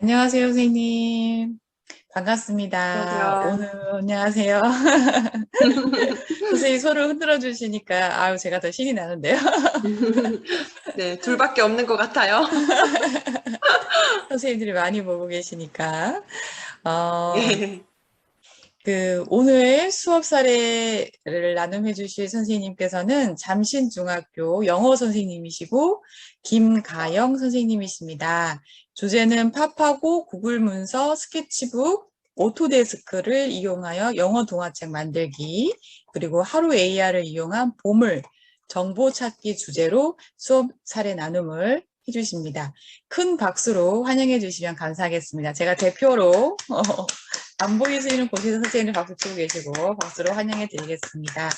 안녕하세요, 선생님. 반갑습니다. 안녕하세요. 안녕하세요. 선생님 손을 흔들어 주시니까, 아유, 제가 더 신이 나는데요. 네, 둘밖에 없는 것 같아요. 선생님들이 많이 보고 계시니까. 어, 예. 오늘 수업 사례를 나눔해 주실 선생님께서는 잠신중학교 영어 선생님이시고, 김가영 선생님이십니다. 주제는 팝하고 구글 문서, 스케치북, 오토데스크를 이용하여 영어 동화책 만들기, 그리고 하루 AR을 이용한 보물, 정보 찾기 주제로 수업 사례 나눔을 해주십니다. 큰 박수로 환영해 주시면 감사하겠습니다. 제가 대표로 안 보이시는 곳에서 선생님을 박수 치고 계시고 박수로 환영해 드리겠습니다.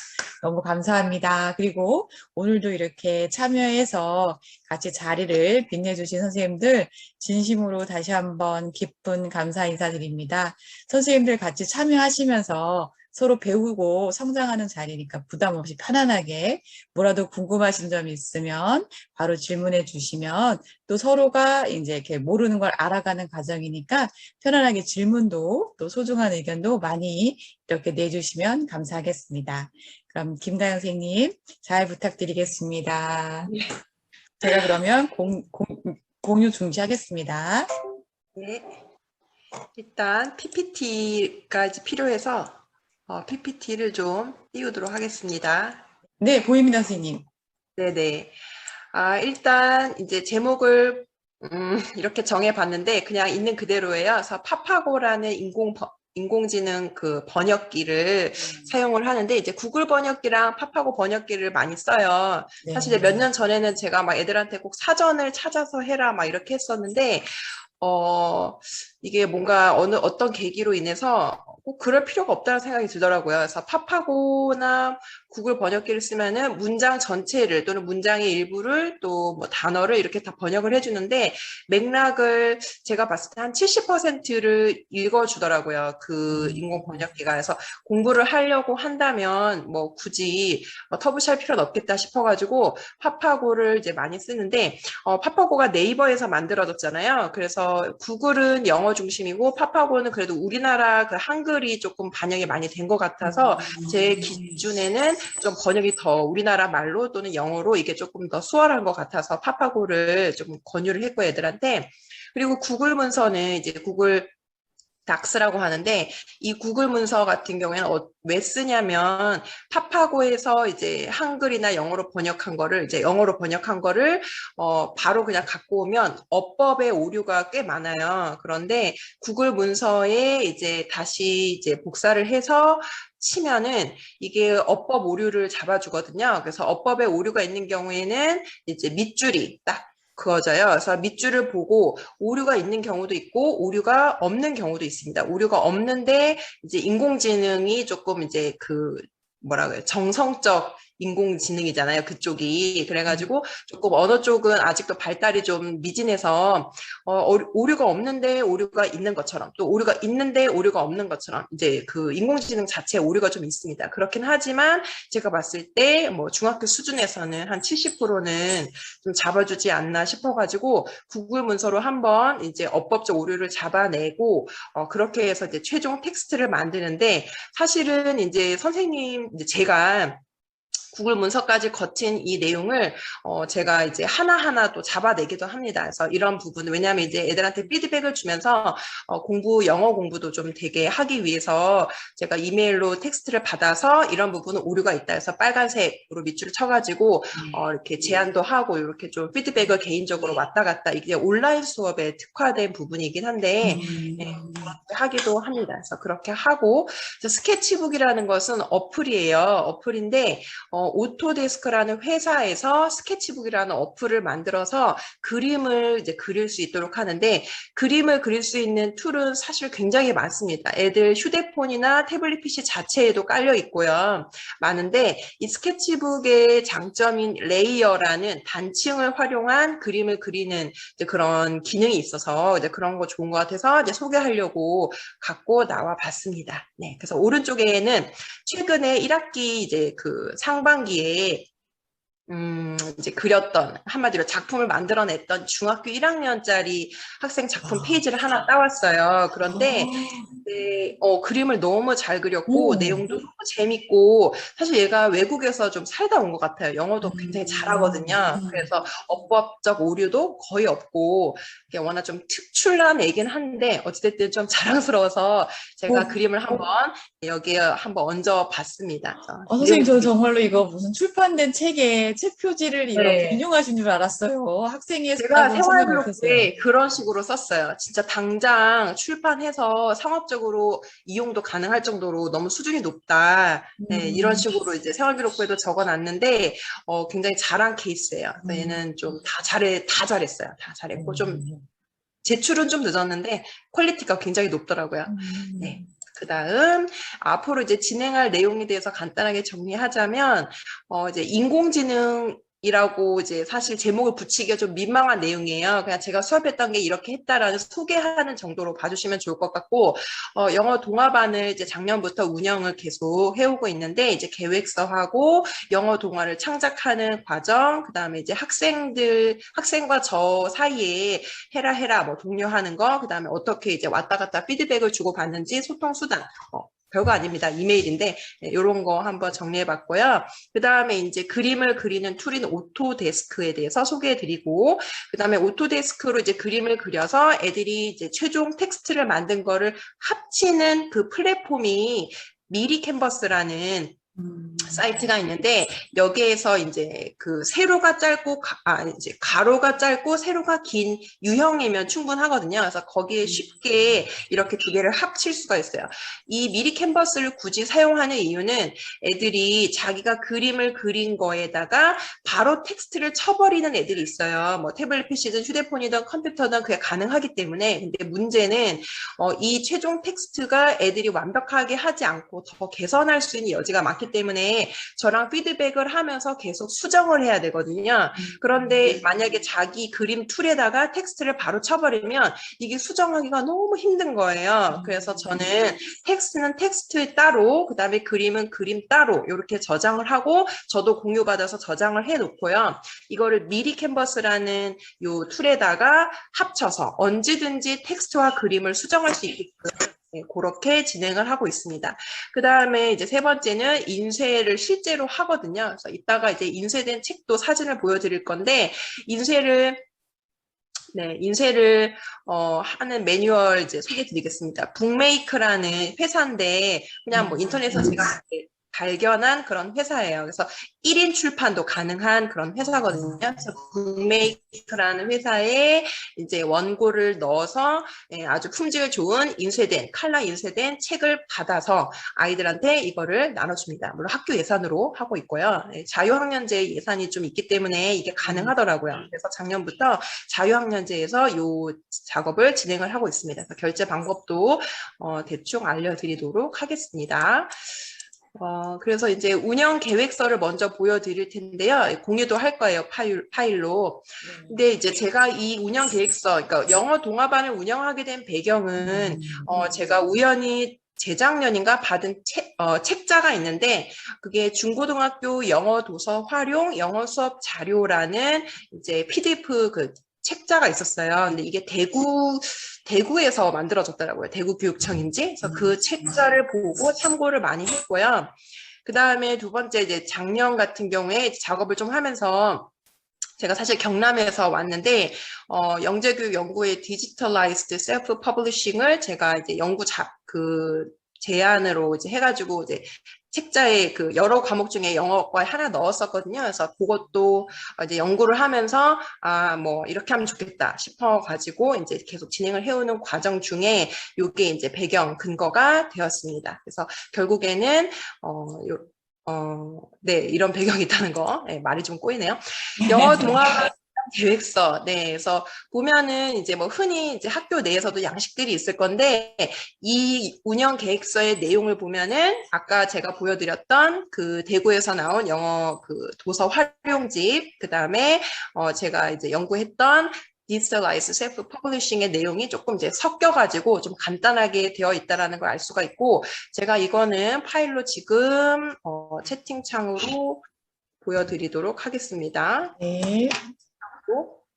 너무 감사합니다. 그리고 오늘도 이렇게 참여해서 같이 자리를 빛내주신 선생님들 진심으로 다시 한번 깊은 감사 인사드립니다. 선생님들 같이 참여하시면서 서로 배우고 성장하는 자리니까 부담 없이 편안하게 뭐라도 궁금하신 점이 있으면 바로 질문해 주시면 또 서로가 이제 이렇게 모르는 걸 알아가는 과정이니까 편안하게 질문도 또 소중한 의견도 많이 이렇게 내주시면 감사하겠습니다. 그럼 김다영 선생님 잘 부탁드리겠습니다. 제가 그러면 공유 중지하겠습니다. 네. 일단 PPT가 이제 필요해서 PPT를 좀 띄우도록 하겠습니다. 네, 보입니다, 선생님. 네네. 일단 이제 제목을 이렇게 정해봤는데 그냥 있는 그대로예요. 그래서 파파고라는 인공지능 그 번역기를 사용을 하는데 이제 구글 번역기랑 파파고 번역기를 많이 써요. 사실 네. 몇 년 전에는 제가 막 애들한테 꼭 사전을 찾아서 해라 막 이렇게 했었는데 이게 뭔가 어떤 계기로 인해서 꼭 그럴 필요가 없다는 생각이 들더라고요. 그래서 팝하고나 구글 번역기를 쓰면은 문장 전체를 또는 문장의 일부를 또 뭐 단어를 이렇게 다 번역을 해주는데 맥락을 제가 봤을 때 한 70%를 읽어주더라고요. 그 인공 번역기가. 그래서 공부를 하려고 한다면 뭐 굳이 터부시할 필요는 없겠다 싶어가지고 팝하고를 이제 많이 쓰는데 파파고가 네이버에서 만들어졌잖아요. 그래서 구글은 영어 중심이고 파파고는 그래도 우리나라 그 한글이 조금 반영이 많이 된 것 같아서 제 기준에는 좀 번역이 더 우리나라 말로 또는 영어로 이게 조금 더 수월한 것 같아서 파파고를 좀 권유를 했고 애들한테. 그리고 구글 문서는 이제 구글 닥스라고 하는데 이 구글 문서 같은 경우에는 왜 쓰냐면 파파고에서 이제 한글이나 영어로 번역한 거를 이제 영어로 번역한 거를 바로 그냥 갖고 오면 어법의 오류가 꽤 많아요. 그런데 구글 문서에 이제 다시 이제 복사를 해서 치면은 이게 어법 오류를 잡아주거든요. 그래서 어법에 오류가 있는 경우에는 이제 밑줄이 딱 그어져요. 그래서 밑줄을 보고 오류가 있는 경우도 있고 오류가 없는 경우도 있습니다. 오류가 없는데 이제 인공지능이 조금 이제 그 뭐라 그래요? 정성적 인공지능이잖아요. 그쪽이. 그래가지고 조금 언어 쪽은 아직도 발달이 좀 미진해서 오류가 없는데 오류가 있는 것처럼 또 오류가 있는데 오류가 없는 것처럼 이제 그 인공지능 자체에 오류가 좀 있습니다. 그렇긴 하지만 제가 봤을 때 뭐 중학교 수준에서는 한 70%는 좀 잡아주지 않나 싶어가지고 구글 문서로 한번 이제 어법적 오류를 잡아내고 그렇게 해서 이제 최종 텍스트를 만드는데 사실은 이제 선생님 이제 제가 구글 문서까지 거친 이 내용을 제가 이제 하나하나 또 잡아내기도 합니다. 그래서 이런 부분 왜냐하면 이제 애들한테 피드백을 주면서 영어 공부도 좀 되게 하기 위해서 제가 이메일로 텍스트를 받아서 이런 부분은 오류가 있다 해서 빨간색으로 밑줄을 쳐가지고 이렇게 제안도 하고 이렇게 좀 피드백을 개인적으로 왔다 갔다 이게 온라인 수업에 특화된 부분이긴 한데 예, 그렇게 하기도 합니다. 그래서 그렇게 하고 스케치북이라는 것은 어플이에요. 어플인데 오토데스크라는 회사에서 스케치북이라는 어플을 만들어서 그림을 이제 그릴 수 있도록 하는데 그림을 그릴 수 있는 툴은 사실 굉장히 많습니다. 애들 휴대폰이나 태블릿 PC 자체에도 깔려 있고요. 많은데 이 스케치북의 장점인 레이어라는 단층을 활용한 그림을 그리는 그런 기능이 있어서 이제 그런 거 좋은 것 같아서 이제 소개하려고 갖고 나와 봤습니다. 네, 그래서 오른쪽에는 최근에 1학기 이제 그 상반기에 이제 그렸던, 한마디로 작품을 만들어냈던 중학교 1학년짜리 학생 작품 페이지를 하나 따왔어요. 그런데 네, 그림을 너무 잘 그렸고, 오. 내용도 너무 재밌고, 사실 얘가 외국에서 좀 살다 온 것 같아요. 영어도 굉장히 음. 잘하거든요. 그래서 어법적 오류도 거의 없고, 이게 워낙 좀 특출난 애긴 한데, 어찌됐든 좀 자랑스러워서 제가 오. 그림을 한번 여기에 한번 얹어 봤습니다. 선생님, 내용이 저 되게, 정말로 이거 무슨 출판된 책에 책 표지를 이렇게 네. 인용하신 줄 알았어요. 학생이 제가 했다고는 생각 못했어요. 생활기록부에 그런 식으로 썼어요. 진짜 당장 출판해서 상업적으로 이용도 가능할 정도로 너무 수준이 높다. 네, 이런 음. 식으로 이제 생활기록부에도 적어놨는데, 굉장히 잘한 케이스예요. 그래서 음. 얘는 좀 다 잘했어요. 다 잘했고, 좀 음. 제출은 좀 늦었는데, 퀄리티가 굉장히 높더라고요. 네. 음. 그 다음, 앞으로 이제 진행할 내용에 대해서 간단하게 정리하자면, 이제 인공지능이라고 이제 사실 제목을 붙이기가 좀 민망한 내용이에요. 그냥 제가 수업했던 게 이렇게 했다라는 소개하는 정도로 봐주시면 좋을 것 같고, 영어 동화반을 이제 작년부터 운영을 계속 해오고 있는데, 이제 계획서하고 영어 동화를 창작하는 과정, 그 다음에 이제 학생과 저 사이에 해라 뭐 독려하는 거, 그다음에 어떻게 이제 왔다 갔다 피드백을 주고 받는지 소통 수단. 별거 아닙니다. 이메일인데 이런 거 한번 정리해 봤고요. 그다음에 이제 그림을 그리는 툴인 오토데스크에 대해서 소개해 드리고, 그다음에 오토데스크로 이제 그림을 그려서 애들이 이제 최종 텍스트를 만든 거를 합치는 그 플랫폼이 미리 캔버스라는 사이트가 있는데, 여기에서 이제 그 세로가 짧고 이제 가로가 짧고 세로가 긴 유형이면 충분하거든요. 그래서 거기에 쉽게 이렇게 두 개를 합칠 수가 있어요. 이 미리 캔버스를 굳이 사용하는 이유는 애들이 자기가 그림을 그린 거에다가 바로 텍스트를 쳐버리는 애들이 있어요. 뭐 태블릿 PC든 휴대폰이든 컴퓨터든 그게 가능하기 때문에. 근데 문제는 이 최종 텍스트가 애들이 완벽하게 하지 않고 더 개선할 수 있는 여지가 많기 때문에 저랑 피드백을 하면서 계속 수정을 해야 되거든요. 그런데 만약에 자기 그림 툴에다가 텍스트를 바로 쳐버리면 이게 수정하기가 너무 힘든 거예요. 그래서 저는 텍스트는 텍스트 따로, 그 다음에 그림은 그림 따로 이렇게 저장을 하고, 저도 공유받아서 저장을 해놓고요. 이거를 미리 캔버스라는 요 툴에다가 합쳐서 언제든지 텍스트와 그림을 수정할 수 있게끔, 네, 그렇게 진행을 하고 있습니다. 그 다음에 이제 세 번째는 인쇄를 실제로 하거든요. 그래서 이따가 이제 인쇄된 책도 사진을 보여드릴 건데, 인쇄를 하는 매뉴얼 이제 소개해 드리겠습니다. 북메이크라는 회사인데, 그냥 뭐 인터넷에서 제가 발견한 그런 회사예요. 그래서 1인 출판도 가능한 그런 회사거든요. 그래서 북메이크라는 회사에 이제 원고를 넣어서 아주 품질 좋은 칼라 인쇄된 책을 받아서 아이들한테 이거를 나눠줍니다. 물론 학교 예산으로 하고 있고요. 자유학년제 예산이 좀 있기 때문에 이게 가능하더라고요. 그래서 작년부터 자유학년제에서 이 작업을 진행을 하고 있습니다. 그래서 결제 방법도 대충 알려드리도록 하겠습니다. 그래서 이제 운영 계획서를 먼저 보여드릴 텐데요. 공유도 할 거예요, 파일로. 근데 이제 제가 이 운영 계획서, 그러니까 영어 동화반을 운영하게 된 배경은, 제가 우연히 재작년인가 받은 책자가 있는데, 그게 중고등학교 영어 도서 활용 영어 수업 자료라는 이제 PDF 그 책자가 있었어요. 근데 이게 대구에서 만들어졌더라고요. 대구교육청인지. 그래서 그 책자를 보고 참고를 많이 했고요. 그 다음에 두 번째, 이제 작년 같은 경우에 작업을 좀 하면서, 제가 사실 경남에서 왔는데, 영재교육연구의 디지털라이즈드 셀프 퍼블리싱을 제가 이제 제안으로 이제 해가지고 이제 책자에 그 여러 과목 중에 영어과 하나 넣었었거든요. 그래서 그것도 이제 연구를 하면서 뭐 이렇게 하면 좋겠다 싶어가지고 이제 계속 진행을 해오는 과정 중에 이게 이제 배경 근거가 되었습니다. 그래서 결국에는 네, 이런 배경이 있다는 거. 네, 말이 좀 꼬이네요. 영어 동화 계획서. 네, 그래서 보면은 이제 뭐 흔히 이제 학교 내에서도 양식들이 있을 건데, 이 운영 계획서의 내용을 보면은 아까 제가 보여드렸던 그 대구에서 나온 영어 그 도서 활용집, 그 다음에 제가 이제 연구했던 디지털라이즈 셀프 퍼블리싱의 내용이 조금 이제 섞여가지고 좀 간단하게 되어 있다라는 걸 알 수가 있고, 제가 이거는 파일로 지금 채팅창으로 보여드리도록 하겠습니다. 네.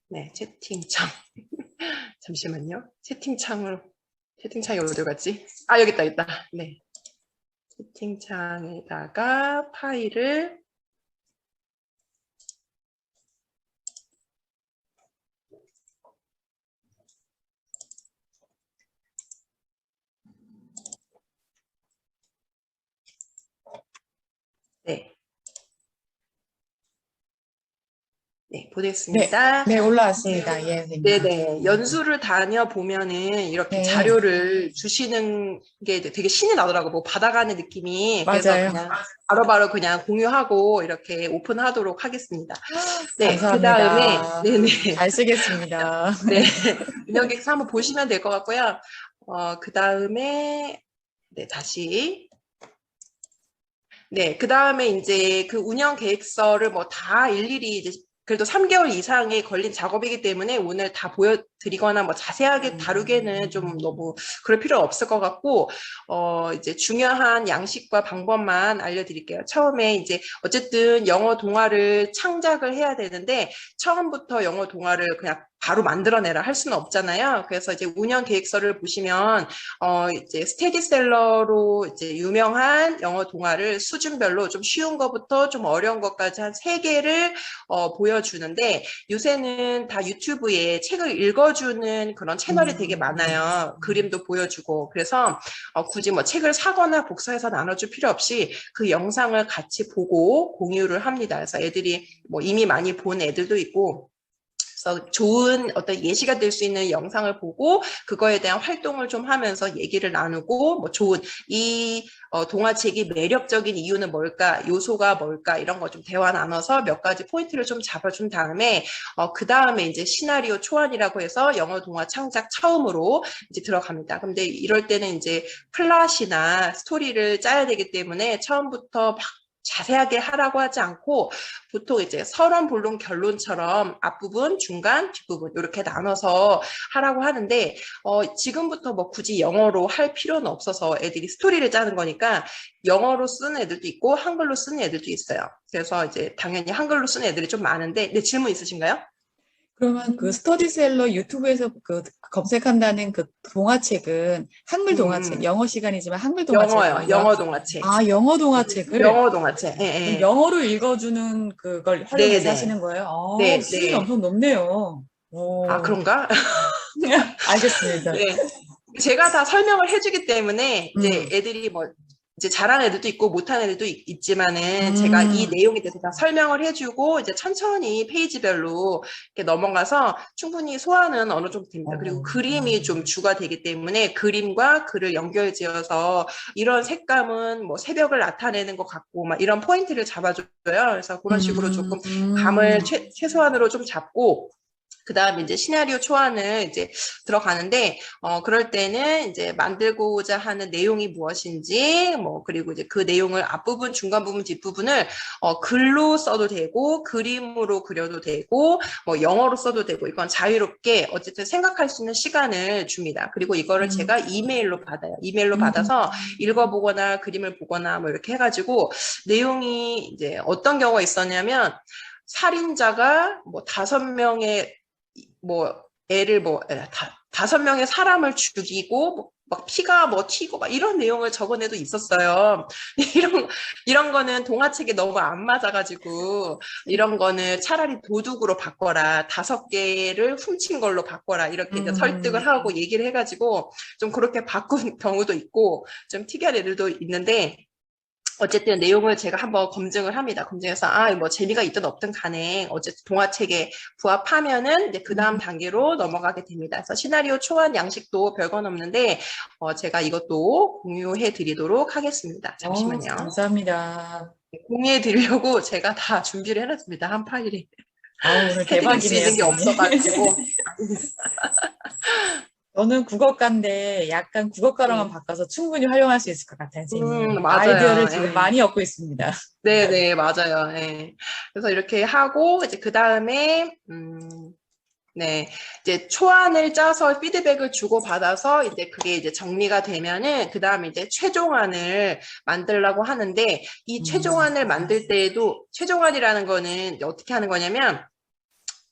네, 채팅창. 잠시만요. 채팅창이 어디 갔지? 아, 여기 있다. 네. 채팅창에다가 파일을 네. 네, 보냈습니다. 네, 올라왔습니다. 예, 선생님. 네네. 연수를 다녀보면은 이렇게 네. 자료를 주시는 게 되게 신이 나더라고요. 뭐 받아가는 느낌이. 그래서 맞아요. 그냥 바로바로 그냥 공유하고 이렇게 오픈하도록 하겠습니다. 네, 그 다음에, 감사합니다. 네네. 잘 쓰겠습니다. 네. 운영계획서 한번 보시면 될 것 같고요. 그 다음에, 네, 다시. 네, 그 다음에 이제 그 운영 계획서를 뭐 다 일일이 이제 그래도 3개월 이상이 걸린 작업이기 때문에 오늘 다 보여드리거나 뭐 자세하게 다루기에는 좀 너무 그럴 필요 없을 것 같고, 이제 중요한 양식과 방법만 알려드릴게요. 처음에 이제 어쨌든 영어 동화를 창작을 해야 되는데 처음부터 영어 동화를 그냥 바로 만들어내라 할 수는 없잖아요. 그래서 이제 운영 계획서를 보시면 이제 스테디셀러로 이제 유명한 영어 동화를 수준별로 좀 쉬운 것부터 좀 어려운 것까지 한 3개를 보여주는데 요새는 다 유튜브에 책을 읽어주는 그런 채널이 되게 많아요. 그림도 보여주고 그래서 굳이 뭐 책을 사거나 복사해서 나눠줄 필요 없이 그 영상을 같이 보고 공유를 합니다. 그래서 애들이 뭐 이미 많이 본 애들도 있고 그래서 좋은 어떤 예시가 될 수 있는 영상을 보고 그거에 대한 활동을 좀 하면서 얘기를 나누고 뭐 좋은 이 동화책이 매력적인 이유는 뭘까, 요소가 뭘까 이런 거 좀 대화 나눠서 몇 가지 포인트를 좀 잡아준 다음에 그 다음에 이제 시나리오 초안이라고 해서 영어 동화 창작 처음으로 이제 들어갑니다. 근데 이럴 때는 이제 플롯이나 스토리를 짜야 되기 때문에 처음부터 막 자세하게 하라고 하지 않고 보통 이제 서론, 본론, 결론처럼 앞부분, 중간, 뒷부분 이렇게 나눠서 하라고 하는데 지금부터 뭐 굳이 영어로 할 필요는 없어서 애들이 스토리를 짜는 거니까 영어로 쓰는 애들도 있고 한글로 쓰는 애들도 있어요. 그래서 이제 당연히 한글로 쓰는 애들이 좀 많은데 네, 질문 있으신가요? 그러면 그 스터디셀러 유튜브에서 그 검색한다는 그 동화책은 한글 동화책, 영어 시간이지만 한글 영어요. 동화책인가요? 영어 동화책. 아, 영어 동화책을 영어 동화책. 예, 그럼 예. 영어로 읽어주는 그걸 활용해서 네네. 하시는 거예요? 네, 수준이 네. 엄청 높네요. 아, 오, 그런가? 알겠습니다. 네. 제가 다 설명을 해주기 때문에 이제 음, 애들이 뭐 이제 잘하는 애들도 있고 못하는 애들도 있지만은 제가 이 음, 내용에 대해서 다 설명을 해주고 이제 천천히 페이지별로 이렇게 넘어가서 충분히 소화는 어느 정도 됩니다. 그리고 그림이 좀 주가 되기 때문에 그림과 글을 연결지어서 이런 색감은 뭐 새벽을 나타내는 것 같고 막 이런 포인트를 잡아줘요. 그래서 그런 식으로 조금 감을 최소한으로 좀 잡고 그 다음에 이제 시나리오 초안을 이제 들어가는데, 그럴 때는 이제 만들고자 하는 내용이 무엇인지, 뭐, 그리고 이제 그 내용을 앞부분, 중간 부분, 뒷부분을, 글로 써도 되고, 그림으로 그려도 되고, 뭐, 영어로 써도 되고, 이건 자유롭게 어쨌든 생각할 수 있는 시간을 줍니다. 그리고 이거를 제가 이메일로 받아요. 이메일로 받아서 읽어보거나 그림을 보거나 뭐 이렇게 해가지고, 내용이 이제 어떤 경우가 있었냐면, 살인자가 뭐 5명의 뭐 애를 뭐 5명의 사람을 죽이고 막 피가 뭐 튀고 막 이런 내용을 적은 애도 있었어요. 이런 거는 동화책에 너무 안 맞아가지고 이런 거는 차라리 도둑으로 바꿔라. 5개를 훔친 걸로 바꿔라. 이렇게 이제 설득을 하고 얘기를 해가지고 좀 그렇게 바꾼 경우도 있고 좀 특이한 애들도 있는데 어쨌든 내용을 제가 한번 검증을 합니다. 검증해서 뭐 재미가 있든 없든 간에 어쨌든 동화책에 부합하면은 이제 그 다음 단계로 넘어가게 됩니다. 그래서 시나리오 초안 양식도 별건 없는데 제가 이것도 공유해 드리도록 하겠습니다. 잠시만요. 감사합니다. 공유해 드리려고 제가 다 준비를 해놨습니다. 한 파일이. 오늘 해드릴 수 대박이네요, 있는 게 선생님. 없어가지고. 저는 국어과인데 약간 국어과로만 네. 바꿔서 충분히 활용할 수 있을 것 같아요, 선생님. 맞아요. 아이디어를 지금 예. 많이 얻고 있습니다. 네네, 맞아요. 예. 그래서 이렇게 하고, 이제 그 다음에, 네, 이제 초안을 짜서 피드백을 주고받아서 이제 그게 이제 정리가 되면은 그 다음에 이제 최종안을 만들려고 하는데 이 최종안을 만들 때에도 최종안이라는 거는 이제 어떻게 하는 거냐면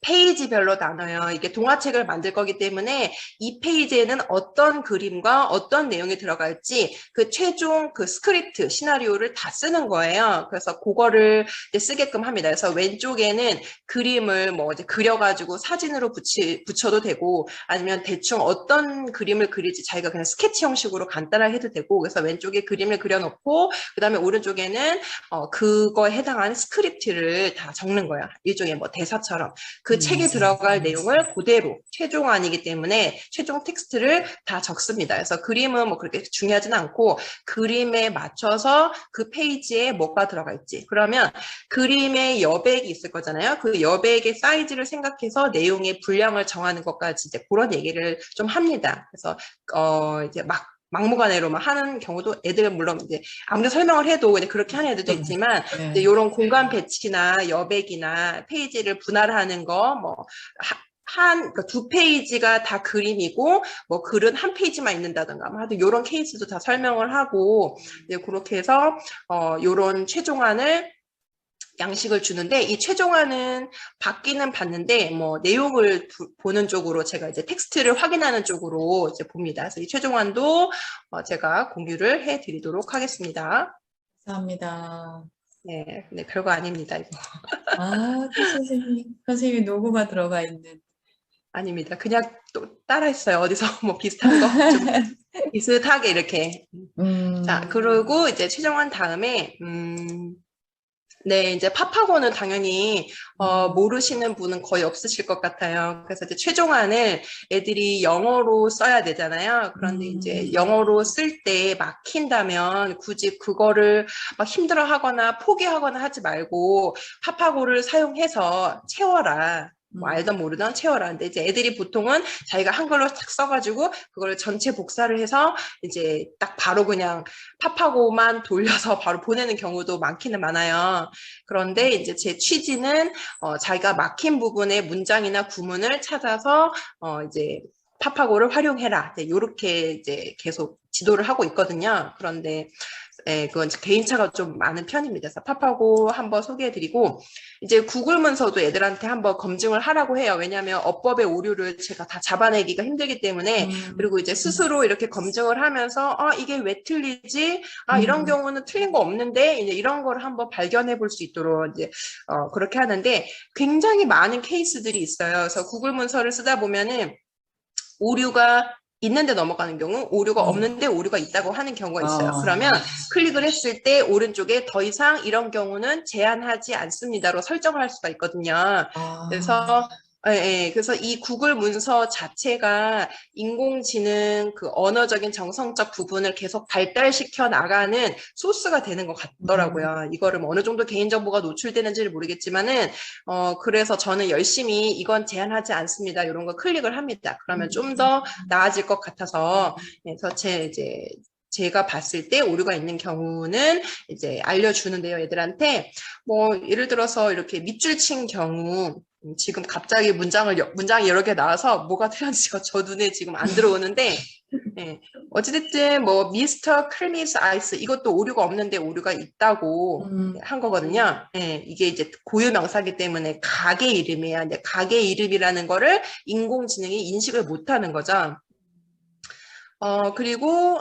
페이지별로 나눠요. 이게 동화책을 만들 거기 때문에 이 페이지에는 어떤 그림과 어떤 내용이 들어갈지 그 최종 그 스크립트, 시나리오를 다 쓰는 거예요. 그래서 그거를 이제 쓰게끔 합니다. 그래서 왼쪽에는 그림을 뭐 이제 그려가지고 사진으로 붙여도 되고 아니면 대충 어떤 그림을 그릴지 자기가 그냥 스케치 형식으로 간단하게 해도 되고 그래서 왼쪽에 그림을 그려놓고 그 다음에 오른쪽에는 그거에 해당하는 스크립트를 다 적는 거야. 일종의 뭐 대사처럼. 그 책에 들어갈 내용을 그대로 최종안이기 때문에 최종 텍스트를 다 적습니다. 그래서 그림은 뭐 그렇게 중요하지는 않고 그림에 맞춰서 그 페이지에 뭐가 들어가 있지. 그러면 그림의 여백이 있을 거잖아요. 그 여백의 사이즈를 생각해서 내용의 분량을 정하는 것까지 이제 그런 얘기를 좀 합니다. 그래서 이제 막무가내로만 하는 경우도 애들은 물론 이제 아무리 설명을 해도 그냥 그렇게 하는 애들도 있지만 네. 이제 이런 공간 배치나 여백이나 페이지를 분할하는 거 뭐 그러니까 두 페이지가 다 그림이고 뭐 글은 한 페이지만 있는다든가 하여튼 이런 케이스도 다 설명을 하고 이제 그렇게 해서 이런 최종안을 양식을 주는데 이 최종안은 받기는 받는데 뭐 내용을 보는 쪽으로 제가 이제 텍스트를 확인하는 쪽으로 이제 봅니다. 그래서 이 최종안도 제가 공유를 해드리도록 하겠습니다. 감사합니다. 네, 네, 별거 아닙니다, 이거. 또 선생님 노고가 들어가 있는. 아닙니다. 그냥 또 따라했어요. 어디서 뭐 비슷한 거 좀 비슷하게 이렇게. 자, 그리고 이제 최종안 다음에 네, 이제 팝하고는 당연히 모르시는 분은 거의 없으실 것 같아요. 그래서 이제 최종안을 애들이 영어로 써야 되잖아요. 그런데 이제 영어로 쓸 때 막힌다면 굳이 그거를 막 힘들어하거나 포기하거나 하지 말고 팝하고를 사용해서 채워라. 뭐 알던 모르던 채워라. 근데 이제 애들이 보통은 자기가 한글로 탁 써가지고 그걸 전체 복사를 해서 이제 딱 바로 그냥 팝하고만 돌려서 바로 보내는 경우도 많기는 많아요. 그런데 이제 제 취지는 자기가 막힌 부분의 문장이나 구문을 찾아서 이제 팝하고를 활용해라. 이렇게 이제 계속 지도를 하고 있거든요. 그런데 그건 개인차가 좀 많은 편입니다. 그래서 팝하고 한번 소개해드리고 이제 구글 문서도 애들한테 한번 검증을 하라고 해요. 왜냐하면 어법의 오류를 제가 다 잡아내기가 힘들기 때문에 그리고 이제 스스로 이렇게 검증을 하면서 이게 왜 틀리지? 이런 경우는 틀린 거 없는데 이제 이런 걸 한번 발견해 볼 수 있도록 이제 그렇게 하는데 굉장히 많은 케이스들이 있어요. 그래서 구글 문서를 쓰다 보면은 오류가 있는데 넘어가는 경우, 오류가 없는데 오류가 있다고 하는 경우가 있어요. 그러면 클릭을 했을 때 오른쪽에 더 이상 이런 경우는 제한하지 않습니다로 설정을 할 수가 있거든요. 그래서 그래서 이 구글 문서 자체가 인공지능 그 언어적인 정성적 부분을 계속 발달시켜 나가는 소스가 되는 것 같더라고요. 이거를 뭐 어느 정도 개인정보가 노출되는지를 모르겠지만은 그래서 저는 열심히 이건 제한하지 않습니다. 이런 거 클릭을 합니다. 그러면 좀 더 나아질 것 같아서 그래서 제가 봤을 때 오류가 있는 경우는 이제 알려주는데요, 애들한테. 뭐, 예를 들어서 이렇게 밑줄 친 경우, 지금 갑자기 문장이 여러 개 나와서 뭐가 틀렸는지가 저 눈에 지금 안 들어오는데, 어찌됐든 뭐, 미스터 크리미스 아이스, 이것도 오류가 없는데 오류가 있다고 한 거거든요. 이게 이제 고유 명사기 때문에 가게 이름이에요. 근데 가게 이름이라는 거를 인공지능이 인식을 못 하는 거죠. 그리고,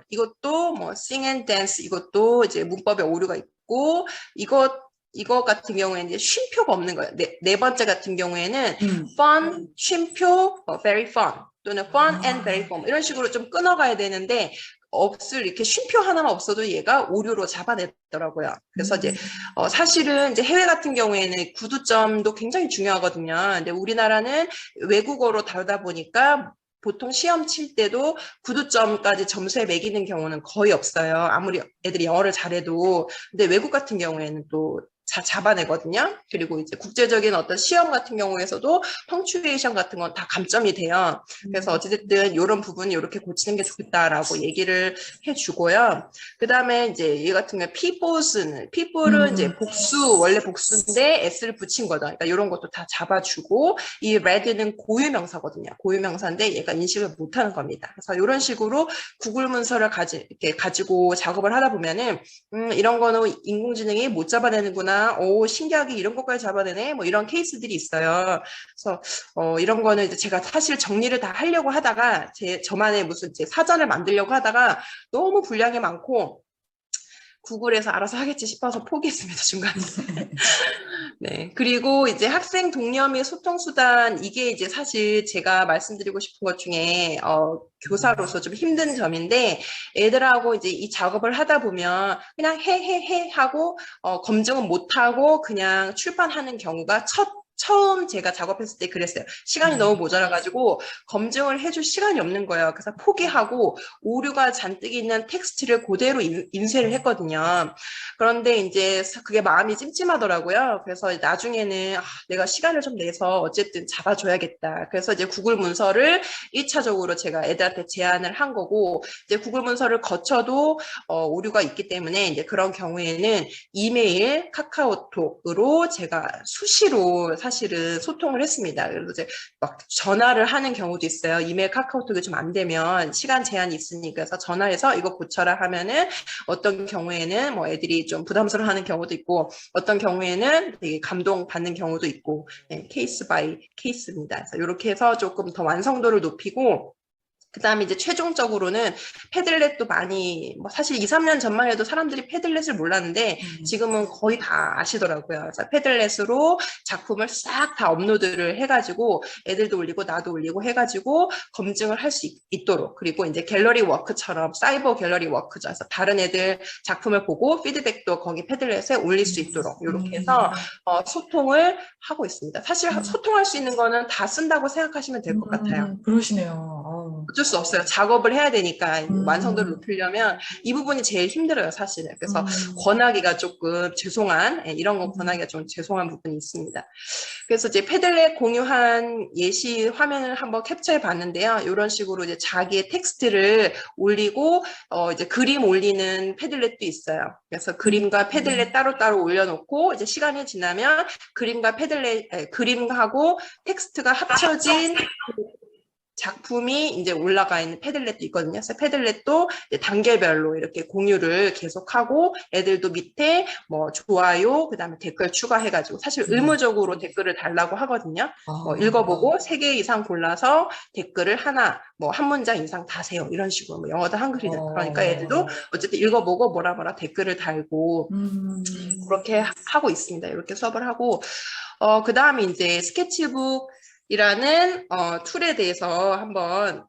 이것도 뭐, sing and dance, 이것도 이제 문법에 오류가 있고, 이거 같은 경우에는 이제 쉼표가 없는 거예요. 네 번째 같은 경우에는 fun, 쉼표, very fun, 또는 fun and very fun, 이런 식으로 좀 끊어가야 되는데, 이렇게 쉼표 하나만 없어도 얘가 오류로 잡아냈더라고요. 그래서 이제, 사실은 이제 해외 같은 경우에는 구두점도 굉장히 중요하거든요. 근데 우리나라는 외국어로 다루다 보니까 보통 시험 칠 때도 구두점까지 점수에 매기는 경우는 거의 없어요. 아무리 애들이 영어를 잘해도. 근데 외국 같은 경우에는 또 잡아내거든요. 그리고 이제 국제적인 어떤 시험 같은 경우에서도 펑츄에이션 같은 건 다 감점이 돼요. 그래서 어찌됐든 이런 부분 이렇게 고치는 게 좋겠다라고 얘기를 해주고요. 그 다음에 이제 얘 같은 경우 people은 이제 원래 복수인데 s를 붙인 거다. 그러니까 이런 것도 다 잡아주고, 이 red는 고유명사거든요. 고유명사인데 얘가 인식을 못하는 겁니다. 그래서 이런 식으로 구글 문서를 이렇게 가지고 작업을 하다 보면은 이런 거는 인공지능이 못 잡아내는구나. 오, 신기하게 이런 것까지 잡아내네. 뭐 이런 케이스들이 있어요. 그래서 이런 거는 이제 제가 사실 정리를 다 하려고 하다가 저만의 무슨 이제 사전을 만들려고 하다가 너무 분량이 많고 구글에서 알아서 하겠지 싶어서 포기했습니다, 중간에. 네. 그리고 이제 학생 동료 및 소통 수단, 이게 이제 사실 제가 말씀드리고 싶은 것 중에, 교사로서 좀 힘든 점인데, 애들하고 이제 이 작업을 하다 보면 그냥 해 하고, 검증은 못하고 그냥 출판하는 경우가 처음 제가 작업했을 때 그랬어요. 시간이 너무 모자라가지고 검증을 해줄 시간이 없는 거예요. 그래서 포기하고 오류가 잔뜩 있는 텍스트를 그대로 인쇄를 했거든요. 그런데 이제 그게 마음이 찜찜하더라고요. 그래서 나중에는 내가 시간을 좀 내서 어쨌든 잡아줘야겠다. 그래서 이제 구글 문서를 1차적으로 제가 애들한테 제안을 한 거고, 이제 구글 문서를 거쳐도 오류가 있기 때문에 이제 그런 경우에는 이메일, 카카오톡으로 제가 수시로 사실은 소통을 했습니다. 그래서 이제 막 전화를 하는 경우도 있어요. 이메일, 카카오톡이 좀 안 되면 시간 제한이 있으니까 그래서 전화해서 이거 고쳐라 하면은 어떤 경우에는 뭐 애들이 좀 부담스러워하는 경우도 있고 어떤 경우에는 되게 감동받는 경우도 있고 네, 케이스 바이 케이스입니다. 그래서 이렇게 해서 조금 더 완성도를 높이고 그 다음에 이제 최종적으로는 패들렛도 많이, 뭐 사실 2, 3년 전만 해도 사람들이 패들렛을 몰랐는데 지금은 거의 다 아시더라고요. 그래서 패들렛으로 작품을 싹 다 업로드를 해가지고 애들도 올리고 나도 올리고 해가지고 검증을 할 수 있도록 그리고 이제 갤러리 워크처럼 사이버 갤러리 워크죠. 그래서 다른 애들 작품을 보고 피드백도 거기 패들렛에 올릴 수 있도록 이렇게 해서 소통을 하고 있습니다. 사실 소통할 수 있는 거는 다 쓴다고 생각하시면 될 것 같아요. 그러시네요. 어쩔 수 없어요. 작업을 해야 되니까 완성도를 높이려면 이 부분이 제일 힘들어요, 사실은. 그래서 권하기가 조금 죄송한 이런 거 권하기가 좀 죄송한 부분이 있습니다. 그래서 이제 패들렛 공유한 예시 화면을 한번 캡처해 봤는데요. 이런 식으로 이제 자기의 텍스트를 올리고 이제 그림 올리는 패들렛도 있어요. 그래서 그림과 패들렛 따로따로 올려놓고 이제 시간이 지나면 그림하고 텍스트가 합쳐진 작품이 이제 올라가 있는 패들렛도 있거든요. 그래서 패들렛도 단계별로 이렇게 공유를 계속하고 애들도 밑에 뭐 좋아요, 그 다음에 댓글 추가해가지고 사실 의무적으로 댓글을 달라고 하거든요. 뭐 읽어보고 3개 이상 골라서 댓글을 뭐 한 문장 이상 다세요. 이런 식으로 뭐 영어든 한글이든 그러니까 애들도 어쨌든 읽어보고 뭐라 댓글을 달고 그렇게 하고 있습니다. 이렇게 수업을 하고 그 다음에 이제 스케치북 이라는 툴에 대해서 한번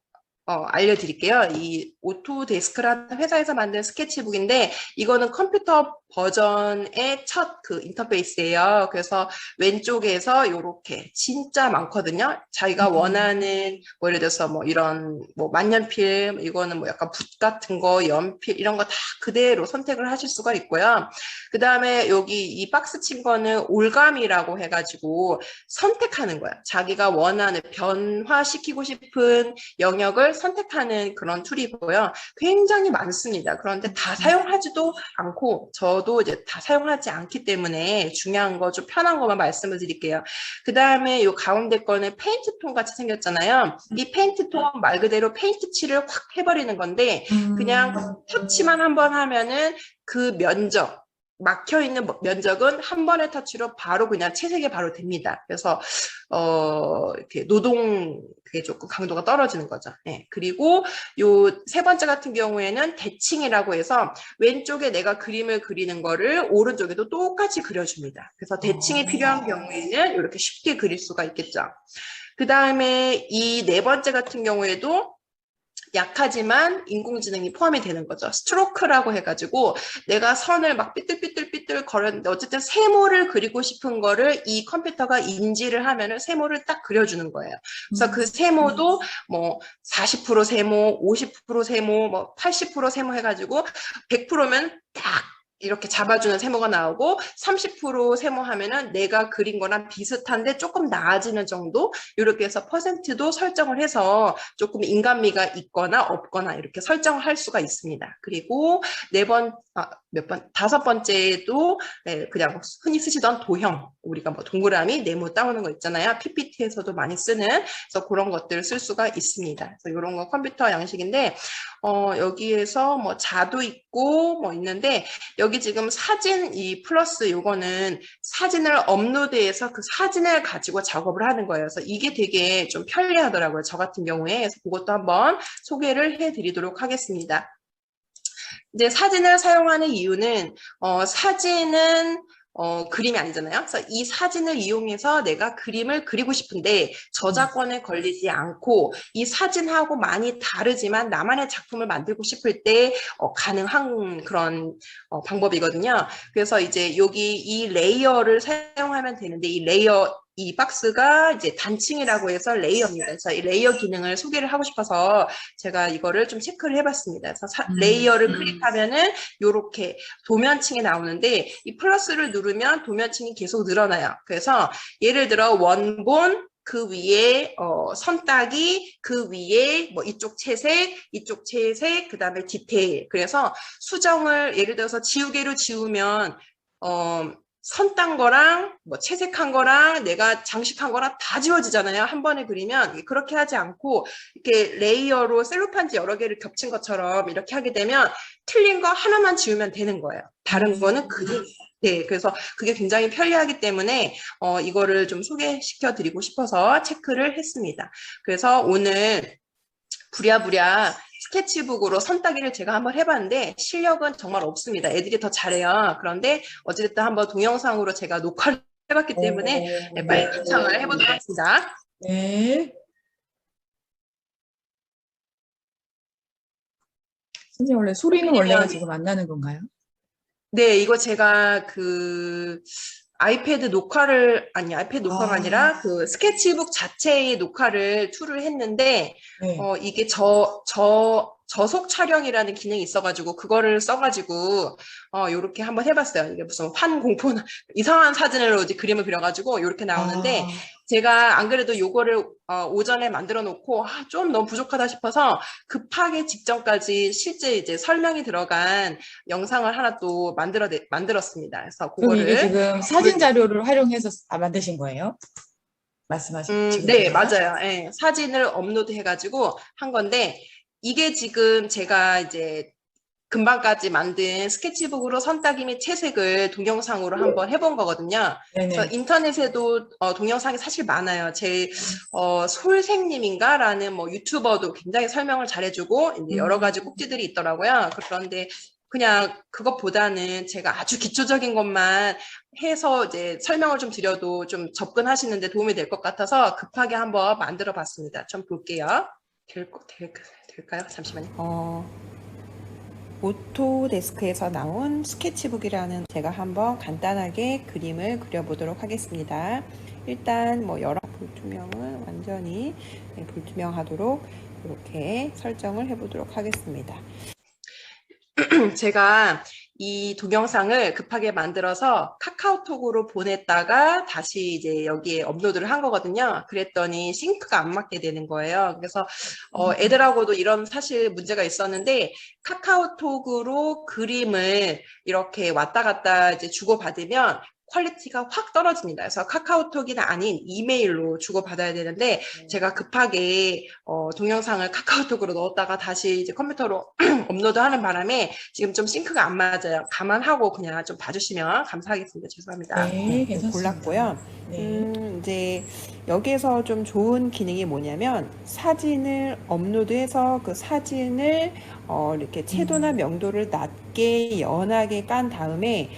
알려드릴게요. 이 오토데스크라는 회사에서 만든 스케치북인데 이거는 컴퓨터 버전의 첫 그 인터페이스예요. 그래서 왼쪽에서 이렇게 진짜 많거든요. 자기가 원하는 뭐 예를 들어서 뭐 이런 뭐 만년필 이거는 뭐 약간 붓 같은 거 연필 이런 거 다 그대로 선택을 하실 수가 있고요. 그 다음에 여기 이 박스 친 거는 올감이라고 해가지고 선택하는 거야. 자기가 원하는 변화시키고 싶은 영역을 선택하는 그런 툴이고요. 굉장히 많습니다. 그런데 다 사용하지도 않고 저도 이제 다 사용하지 않기 때문에 중요한 거 좀 편한 것만 말씀을 드릴게요. 그 다음에 이 가운데 거는 페인트 톤 같이 생겼잖아요. 이 페인트 톤 말 그대로 페인트 칠을 확 해버리는 건데 그냥 터치만 한번 하면은 그 면적 막혀있는 면적은 한 번의 터치로 바로 그냥 채색이 바로 됩니다. 그래서 이렇게 그게 조금 강도가 떨어지는 거죠. 네. 그리고 요 세 번째 같은 경우에는 대칭이라고 해서 왼쪽에 내가 그림을 그리는 거를 오른쪽에도 똑같이 그려줍니다. 그래서 대칭이 필요한 경우에는 이렇게 쉽게 그릴 수가 있겠죠. 그 다음에 이 네 번째 같은 경우에도 약하지만 인공지능이 포함이 되는 거죠. 스트로크라고 해가지고 내가 선을 막 삐뚤삐뚤삐뚤 걸었는데 어쨌든 세모를 그리고 싶은 거를 이 컴퓨터가 인지를 하면은 세모를 딱 그려주는 거예요. 그래서 그 세모도 뭐 40% 세모, 50% 세모, 뭐 80% 세모 해가지고 100%면 딱 이렇게 잡아주는 세모가 나오고 30% 세모하면은 내가 그린 거랑 비슷한데 조금 나아지는 정도 이렇게 해서 퍼센트도 설정을 해서 조금 인간미가 있거나 없거나 이렇게 설정을 할 수가 있습니다. 그리고 다섯 번째도 그냥 흔히 쓰시던 도형 우리가 뭐 동그라미 네모 따오는 거 있잖아요. PPT에서도 많이 쓰는 그래서 그런 것들을 쓸 수가 있습니다. 그래서 이런 거 컴퓨터 양식인데 여기에서 뭐 자도 있고 뭐 있는데 여기 지금 사진 이 플러스 요거는 사진을 업로드해서 그 사진을 가지고 작업을 하는 거예요. 그래서 이게 되게 좀 편리하더라고요. 저 같은 경우에. 그래서 그것도 한번 소개를 해드리도록 하겠습니다. 이제 사진을 사용하는 이유는 사진은 그림이 아니잖아요. 그래서 이 사진을 이용해서 내가 그림을 그리고 싶은데 저작권에 걸리지 않고 이 사진하고 많이 다르지만 나만의 작품을 만들고 싶을 때 가능한 그런 방법이거든요. 그래서 이제 여기 이 레이어를 사용하면 되는데 이 박스가 이제 단층이라고 해서 레이어입니다. 그래서 이 레이어 기능을 소개를 하고 싶어서 제가 이거를 좀 체크를 해봤습니다. 그래서 레이어를 클릭하면은 이렇게 도면층이 나오는데 이 플러스를 누르면 도면층이 계속 늘어나요. 그래서 예를 들어 원본 그 위에 선따기 그 위에 뭐 이쪽 채색 그 다음에 디테일 그래서 수정을 예를 들어서 지우개로 지우면 선딴 거랑 뭐 채색한 거랑 내가 장식한 거랑 다 지워지잖아요. 한 번에 그리면 그렇게 하지 않고 이렇게 레이어로 셀로판지 여러 개를 겹친 것처럼 이렇게 하게 되면 틀린 거 하나만 지우면 되는 거예요. 다른 거는 그림. 네, 그래서 그게 굉장히 편리하기 때문에 이거를 좀 소개시켜 드리고 싶어서 체크를 했습니다. 그래서 오늘 부랴부랴 스케치북으로 선따기를 제가 한번 해봤는데 실력은 정말 없습니다. 애들이 더 잘해요. 그런데 어쨌든 한번 동영상으로 제가 녹화를 해봤기 때문에 빨리 시청을 해보도록 하겠습니다. 네. 선생님 원래 소리는 원래가 지금 안 나는 건가요? 네, 이거 제가 아이패드 녹화가 아니라 그 스케치북 자체의 녹화를 툴을 했는데 네. 이게 저속 촬영이라는 기능이 있어가지고 그거를 써가지고 요렇게 한번 해봤어요. 이게 무슨 판공포 이상한 사진으로 이제 그림을 그려가지고 요렇게 나오는데 제가 안 그래도 요거를 오전에 만들어 놓고 좀 너무 부족하다 싶어서 급하게 직전까지 실제 이제 설명이 들어간 영상을 하나 또 만들었습니다. 그래서 그럼 그거를 이게 지금 사진 자료를 활용해서 만드신 거예요? 말씀하신 네, 맞아요. 네, 사진을 업로드 해가지고 한 건데 이게 지금 제가 이제 금방까지 만든 스케치북으로 선따기 및 채색을 동영상으로 한번 해본 거거든요. 네네. 그래서 인터넷에도 동영상이 사실 많아요. 솔생님인가라는 뭐 유튜버도 굉장히 설명을 잘해주고 이제 여러 가지 꼭지들이 있더라고요. 그런데 그냥 그것보다는 제가 아주 기초적인 것만 해서 이제 설명을 좀 드려도 좀 접근하시는데 도움이 될 것 같아서 급하게 한번 만들어 봤습니다. 좀 볼게요. 될까요? 잠시만요. 오토데스크에서 나온 스케치북이라는 제가 한번 간단하게 그림을 그려보도록 하겠습니다. 일단 뭐 여러 불투명은 완전히 불투명하도록 이렇게 설정을 해보도록 하겠습니다. 제가 이 동영상을 급하게 만들어서 카카오톡으로 보냈다가 다시 이제 여기에 업로드를 한 거거든요. 그랬더니 싱크가 안 맞게 되는 거예요. 그래서 애들하고도 이런 사실 문제가 있었는데 카카오톡으로 그림을 이렇게 왔다 갔다 이제 주고받으면 퀄리티가 확 떨어집니다. 그래서 카카오톡이나 아닌 이메일로 주고받아야 되는데 제가 급하게 동영상을 카카오톡으로 넣었다가 다시 이제 컴퓨터로 업로드하는 바람에 지금 좀 싱크가 안 맞아요. 감안하고 그냥 좀 봐주시면 감사하겠습니다. 죄송합니다. 네, 괜찮습니다. 골랐고요. 네. 이제 여기에서 좀 좋은 기능이 뭐냐면 사진을 업로드해서 그 사진을 이렇게 채도나 명도를 낮게 연하게 깐 다음에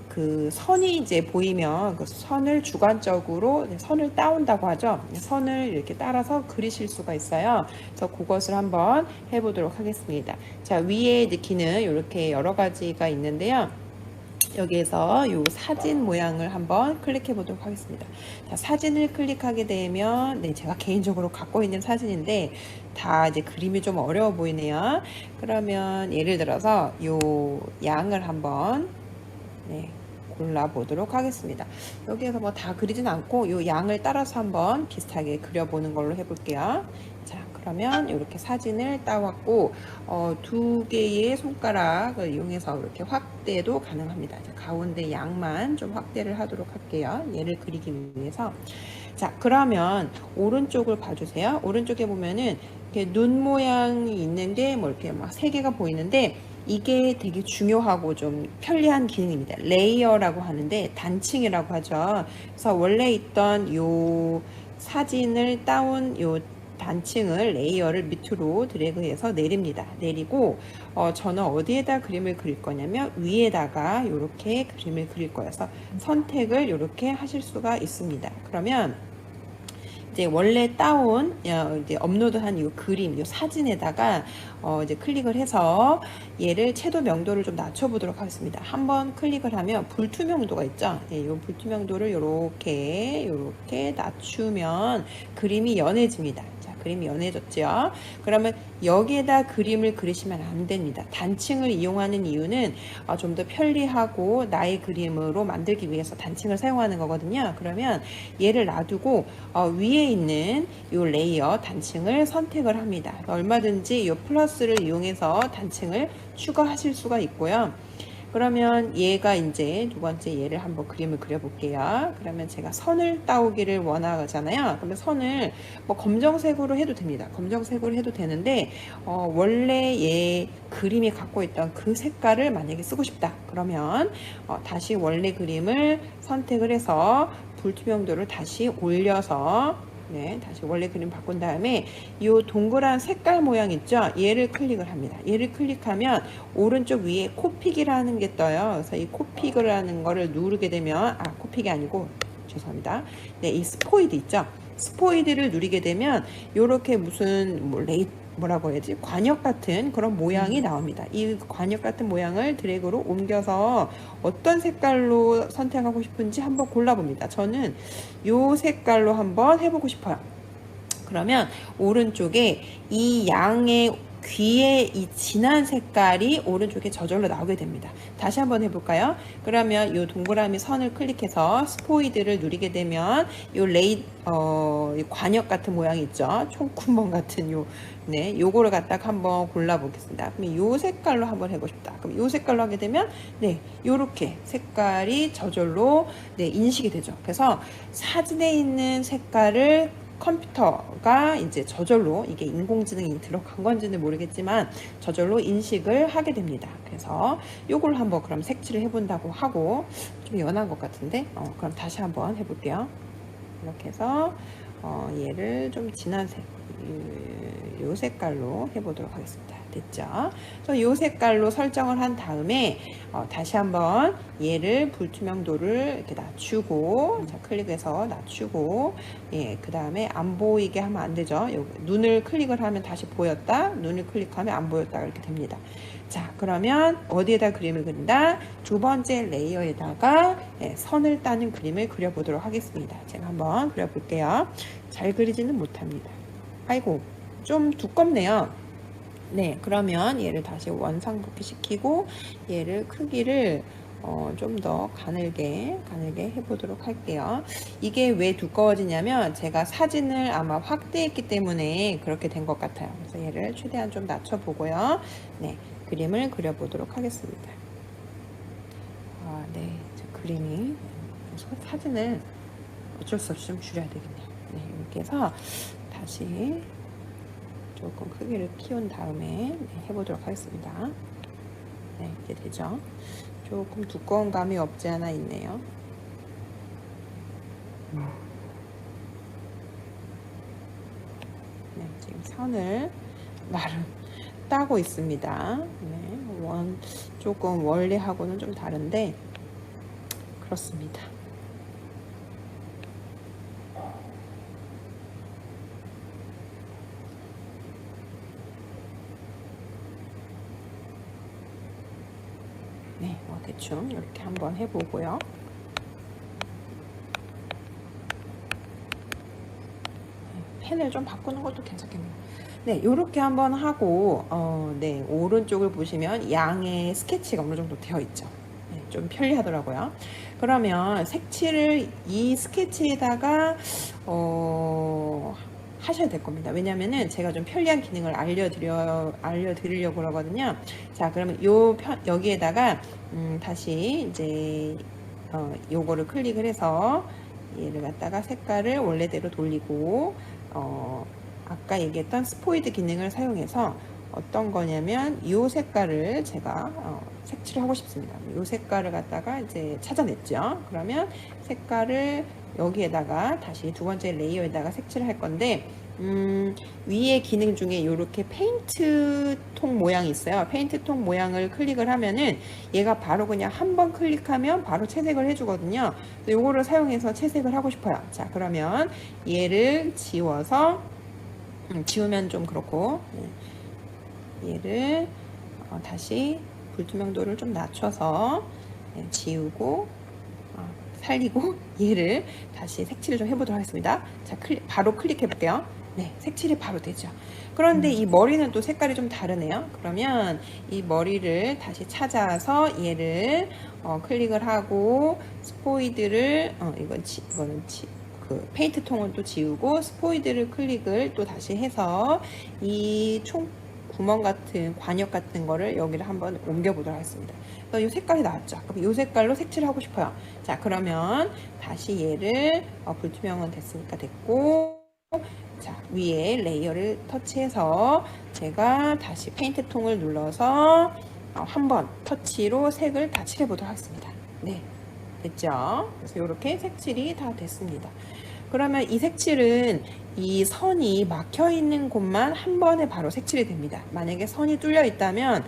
그 선이 이제 보이면 그 선을 주관적으로 선을 따온다고 하죠. 선을 이렇게 따라서 그리실 수가 있어요. 그래서 그것을 한번 해보도록 하겠습니다. 자, 위에 느끼는 이렇게 여러 가지가 있는데요. 여기에서 이 사진 모양을 한번 클릭해 보도록 하겠습니다. 자, 사진을 클릭하게 되면 제가 개인적으로 갖고 있는 사진인데 다 이제 그림이 좀 어려워 보이네요. 그러면 예를 들어서 이 양을 한번 네, 골라보도록 하겠습니다. 여기에서 뭐 다 그리진 않고 요 양을 따라서 한번 비슷하게 그려보는 걸로 해볼게요. 자, 그러면 이렇게 사진을 따왔고 두 개의 손가락을 이용해서 이렇게 확대도 가능합니다. 자, 가운데 양만 좀 확대를 하도록 할게요. 얘를 그리기 위해서. 자, 그러면 오른쪽을 봐주세요. 오른쪽에 보면은 이렇게 눈 모양이 있는데 뭐 이렇게 막 세 개가 보이는데 이게 되게 중요하고 좀 편리한 기능입니다. 레이어라고 하는데 단층이라고 하죠. 그래서 원래 있던 요 사진을 따온 요 단층을 레이어를 밑으로 드래그해서 내립니다. 내리고 저는 어디에다 그림을 그릴 거냐면 위에다가 이렇게 그림을 그릴 거여서 선택을 이렇게 하실 수가 있습니다. 그러면 이제 원래 따온 이제 업로드한 이 그림, 이 사진에다가 이제 클릭을 해서 얘를 채도 명도를 좀 낮춰보도록 하겠습니다. 한번 클릭을 하면 불투명도가 있죠. 이 불투명도를 이렇게 낮추면 그림이 연해집니다. 자, 그림이 연해졌죠. 그러면 여기에다 그림을 그리시면 안 됩니다. 단층을 이용하는 이유는 좀 더 편리하고 나의 그림으로 만들기 위해서 단층을 사용하는 거거든요. 그러면 얘를 놔두고 위에 있는 이 레이어 단층을 선택을 합니다. 얼마든지 이 플러스를 이용해서 단층을 추가하실 수가 있고요. 그러면 얘가 이제 두 번째 얘를 한번 그림을 그려볼게요. 그러면 제가 선을 따오기를 원하잖아요. 그러면 선을 뭐 검정색으로 해도 됩니다. 검정색으로 해도 되는데 원래 얘 그림이 갖고 있던 그 색깔을 만약에 쓰고 싶다. 그러면 다시 원래 그림을 선택을 해서 불투명도를 다시 올려서 다시 원래 그림 바꾼 다음에 이 동그란 색깔 모양 있죠? 얘를 클릭을 합니다. 얘를 클릭하면 오른쪽 위에 코픽이라는 게 떠요. 그래서 이 코픽이라는 거를 누르게 되면 코픽이 아니고 죄송합니다. 네, 이 스포이드 있죠? 스포이드를 누르게 되면 이렇게 무슨 뭐라고 해야지? 관역 같은 그런 모양이 나옵니다. 이 관역 같은 모양을 드래그로 옮겨서 어떤 색깔로 선택하고 싶은지 한번 골라봅니다. 저는 이 색깔로 한번 해보고 싶어요. 그러면 오른쪽에 이 양의 귀에 이 진한 색깔이 오른쪽에 저절로 나오게 됩니다. 다시 한번 해볼까요? 그러면 이 동그라미 선을 클릭해서 스포이드를 누르게 되면 이 관역 같은 모양이 있죠. 총구멍 같은 요거를 갖다가 한번 골라보겠습니다. 그럼 요 색깔로 한번 해보고 싶다. 그럼 요 색깔로 하게 되면 요렇게 색깔이 저절로 인식이 되죠. 그래서 사진에 있는 색깔을 컴퓨터가 이제 저절로 이게 인공지능이 들어간 건지는 모르겠지만 저절로 인식을 하게 됩니다. 그래서 요걸 한번 그럼 색칠을 해본다고 하고 좀 연한 것 같은데 그럼 다시 한번 해볼게요. 이렇게 해서 얘를 좀 진한 색 요 색깔로 해보도록 하겠습니다. 됐죠? 그래서 요 색깔로 설정을 한 다음에 다시 한번 얘를 불투명도를 이렇게 낮추고 자, 클릭해서 낮추고 그 다음에 안 보이게 하면 안 되죠. 눈을 클릭을 하면 다시 보였다. 눈을 클릭하면 안 보였다. 이렇게 됩니다. 자, 그러면 어디에다 그림을 그린다? 두 번째 레이어에다가 선을 따는 그림을 그려보도록 하겠습니다. 제가 한번 그려볼게요. 잘 그리지는 못합니다. 아이고, 좀 두껍네요. 네, 그러면 얘를 다시 원상복귀 시키고 얘를 크기를 좀 더 가늘게 해보도록 할게요. 이게 왜 두꺼워지냐면 제가 사진을 아마 확대했기 때문에 그렇게 된 것 같아요. 그래서 얘를 최대한 좀 낮춰보고요. 네, 그림을 그려보도록 하겠습니다. 네, 그림이 사진을 어쩔 수 없이 좀 줄여야 되겠네요. 네, 이렇게 해서 다시 조금 크기를 키운 다음에 해보도록 하겠습니다. 네, 이렇게 되죠. 조금 두꺼운 감이 없지 않아 있네요. 네, 지금 선을 나름 따고 있습니다. 네, 조금 원래하고는 좀 다른데 그렇습니다. 네, 대충 이렇게 한번 해보고요. 펜을 좀 바꾸는 것도 괜찮겠네요. 네, 이렇게 한번 하고 네, 오른쪽을 보시면 양의 스케치가 어느 정도 되어 있죠. 네, 좀 편리하더라고요. 그러면 색칠을 이 스케치에다가 하셔야 될 겁니다. 왜냐면은 제가 좀 편리한 기능을 알려드리려고 하거든요. 자, 그러면 여기에다가 다시 이제 요거를 클릭을 해서 얘를 갖다가 색깔을 원래대로 돌리고 아까 얘기했던 스포이드 기능을 사용해서 어떤 거냐면 이 색깔을 제가 색칠을 하고 싶습니다. 이 색깔을 갖다가 이제 찾아냈죠. 그러면 색깔을 여기에다가 다시 두 번째 레이어에다가 색칠을 할 건데 위에 기능 중에 이렇게 페인트 통 모양이 있어요. 페인트 통 모양을 클릭을 하면은 얘가 바로 그냥 한 번 클릭하면 바로 채색을 해주거든요. 요거를 사용해서 채색을 하고 싶어요. 자, 그러면 얘를 지워서 지우면 좀 그렇고 얘를 다시 불투명도를 좀 낮춰서 지우고 살리고 얘를 다시 색칠을 좀 해보도록 하겠습니다. 자, 바로 클릭해 볼게요. 네, 색칠이 바로 되죠. 그런데 이 머리는 또 색깔이 좀 다르네요. 그러면 이 머리를 다시 찾아서 얘를 클릭을 하고 스포이드를 이거는 그 페인트 통을 또 지우고 스포이드를 클릭을 또 다시 해서 이 총 구멍 같은 관역 같은 거를 여기를 한번 옮겨 보도록 하겠습니다. 이 색깔이 나왔죠. 그럼 이 색깔로 색칠을 하고 싶어요. 자, 그러면 다시 얘를 불투명은 됐으니까 됐고, 자, 위에 레이어를 터치해서 제가 다시 페인트 통을 눌러서 한번 터치로 색을 다 칠해 보도록 하겠습니다. 네, 됐죠? 그래서 이렇게 색칠이 다 됐습니다. 그러면 이 색칠은 이 선이 막혀 있는 곳만 한 번에 바로 색칠이 됩니다. 만약에 선이 뚫려 있다면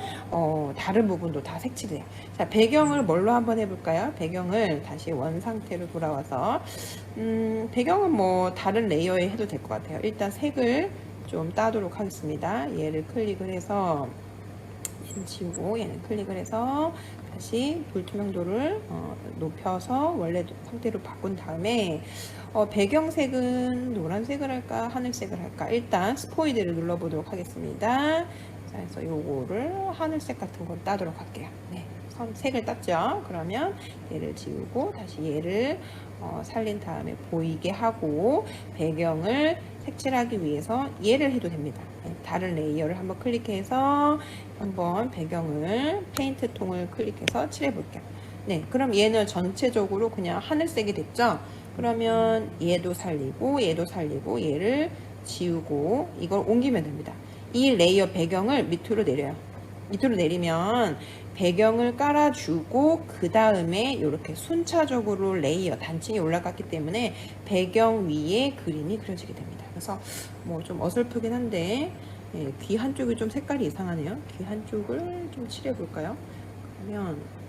다른 부분도 다 색칠이 돼요. 자, 배경을 뭘로 한번 해볼까요? 배경을 다시 원 상태로 돌아와서 배경은 뭐 다른 레이어에 해도 될 것 같아요. 일단 색을 좀 따도록 하겠습니다. 얘를 클릭을 해서 얘는 지우고 얘는 클릭을 해서 다시 불투명도를 높여서 원래 상태로 바꾼 다음에 배경색은 노란색을 할까 하늘색을 할까 일단 스포이드를 눌러보도록 하겠습니다. 자, 그래서 요거를 하늘색 같은 걸 따도록 할게요. 네, 색을 땄죠. 그러면 얘를 지우고 다시 얘를 살린 다음에 보이게 하고 배경을 색칠하기 위해서 얘를 해도 됩니다. 네, 다른 레이어를 한번 클릭해서 한번 배경을 페인트 통을 클릭해서 칠해 볼게요. 네, 그럼 얘는 전체적으로 그냥 하늘색이 됐죠. 그러면 얘도 살리고 얘를 지우고 이걸 옮기면 됩니다. 이 레이어 배경을 밑으로 내려요. 밑으로 내리면 배경을 깔아주고 그 다음에 이렇게 순차적으로 레이어 단층이 올라갔기 때문에 배경 위에 그림이 그려지게 됩니다. 그래서 뭐 좀 어설프긴 한데 귀 한쪽이 좀 색깔이 이상하네요. 귀 한쪽을 좀 칠해 볼까요? 그러면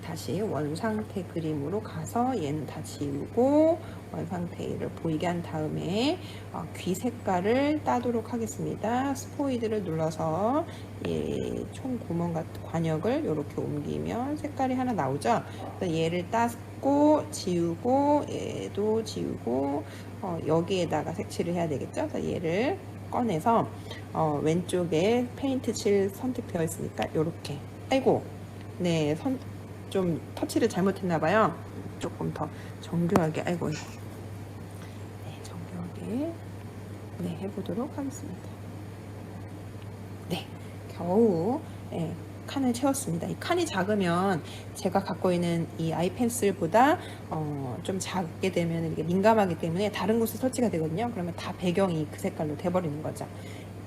다시 원상태 그림으로 가서 얘는 다 지우고 원상태를 보이게 한 다음에 귀 색깔을 따도록 하겠습니다. 스포이드를 눌러서 총 구멍 같은 관역을 이렇게 옮기면 색깔이 하나 나오죠. 그래서 얘를 땄고 지우고 얘도 지우고 여기에다가 색칠을 해야 되겠죠. 그래서 얘를 꺼내서 왼쪽에 페인트 칠 선택되어 있으니까 이렇게 아이고 네, 좀 터치를 잘못했나봐요. 조금 더 정교하게, 아이고, 네, 정교하게, 네, 해보도록 하겠습니다. 네, 겨우, 네, 칸을 채웠습니다. 이 칸이 작으면 제가 갖고 있는 이 아이펜슬보다 좀 작게 되면 이게 민감하기 때문에 다른 곳에 설치가 되거든요. 그러면 다 배경이 그 색깔로 돼버리는 거죠.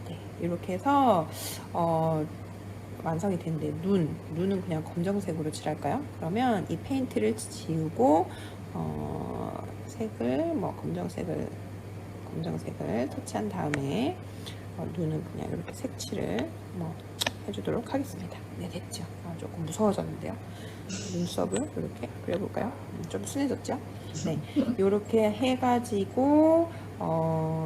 네, 이렇게 해서, 완성이 되는데 눈은 그냥 검정색으로 칠할까요? 그러면 이 페인트를 지우고 색을 뭐 검정색을 터치한 다음에 눈은 그냥 이렇게 색칠을 뭐 해주도록 하겠습니다. 네, 됐죠. 조금 무서워졌는데요. 눈썹을 이렇게 그려볼까요? 좀 순해졌죠? 네, 이렇게 해가지고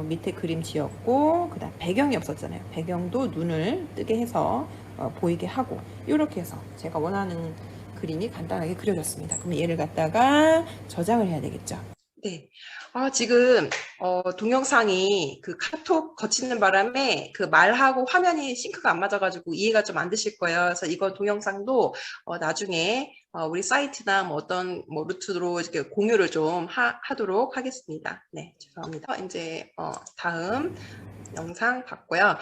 밑에 그림 지었고 그다음 배경이 없었잖아요. 배경도 눈을 뜨게 해서 보이게 하고 이렇게 해서 제가 원하는 그림이 간단하게 그려졌습니다. 그럼 얘를 갖다가 저장을 해야 되겠죠. 네. 지금 동영상이 그 카톡 거치는 바람에 그 말하고 화면이 싱크가 안 맞아가지고 이해가 좀 안 되실 거예요. 그래서 이거 동영상도 나중에 우리 사이트나 뭐 어떤 뭐 루트로 이렇게 공유를 좀 하도록 하겠습니다. 네, 죄송합니다. 이제 다음 영상 봤고요.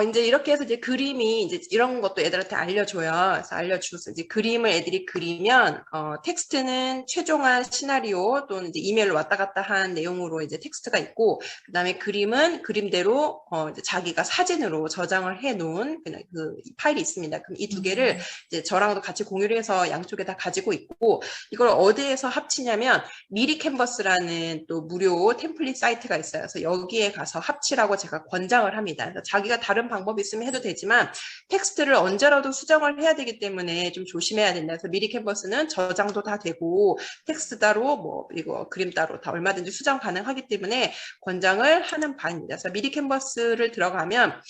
이제 이렇게 해서 이제 그림이 이제 이런 것도 애들한테 알려줘요. 그래서 알려주서 이제 그림을 애들이 그리면 텍스트는 최종한 시나리오 또는 이제 이메일로 왔다 갔다 한 내용으로 이제 텍스트가 있고, 그다음에 그림은 그림대로 이제 자기가 사진으로 저장을 해 놓은 그냥 그 파일이 있습니다. 그럼 이 두 개를 이제 저랑도 같이 공유를 해서 양쪽에 다 가지고 있고, 이걸 어디에서 합치냐면 미리 캔버스라는 또 무료 템플릿 사이트가 있어요. 그래서 여기에 가서 합치라고 제가 권장을 합니다. 그래서 자기가 다른 방법이 있으면 해도 되지만 텍스트를 언제라도 수정을 해야 되기 때문에 좀 조심해야 된다. 그래서 미리 캔버스는 저장도 다 되고 텍스트 따로 뭐 이거 그림 따로 다 얼마든지 수정 가능하기 때문에 권장을 하는 바입니다. 그래서 미리 캔버스를 들어가면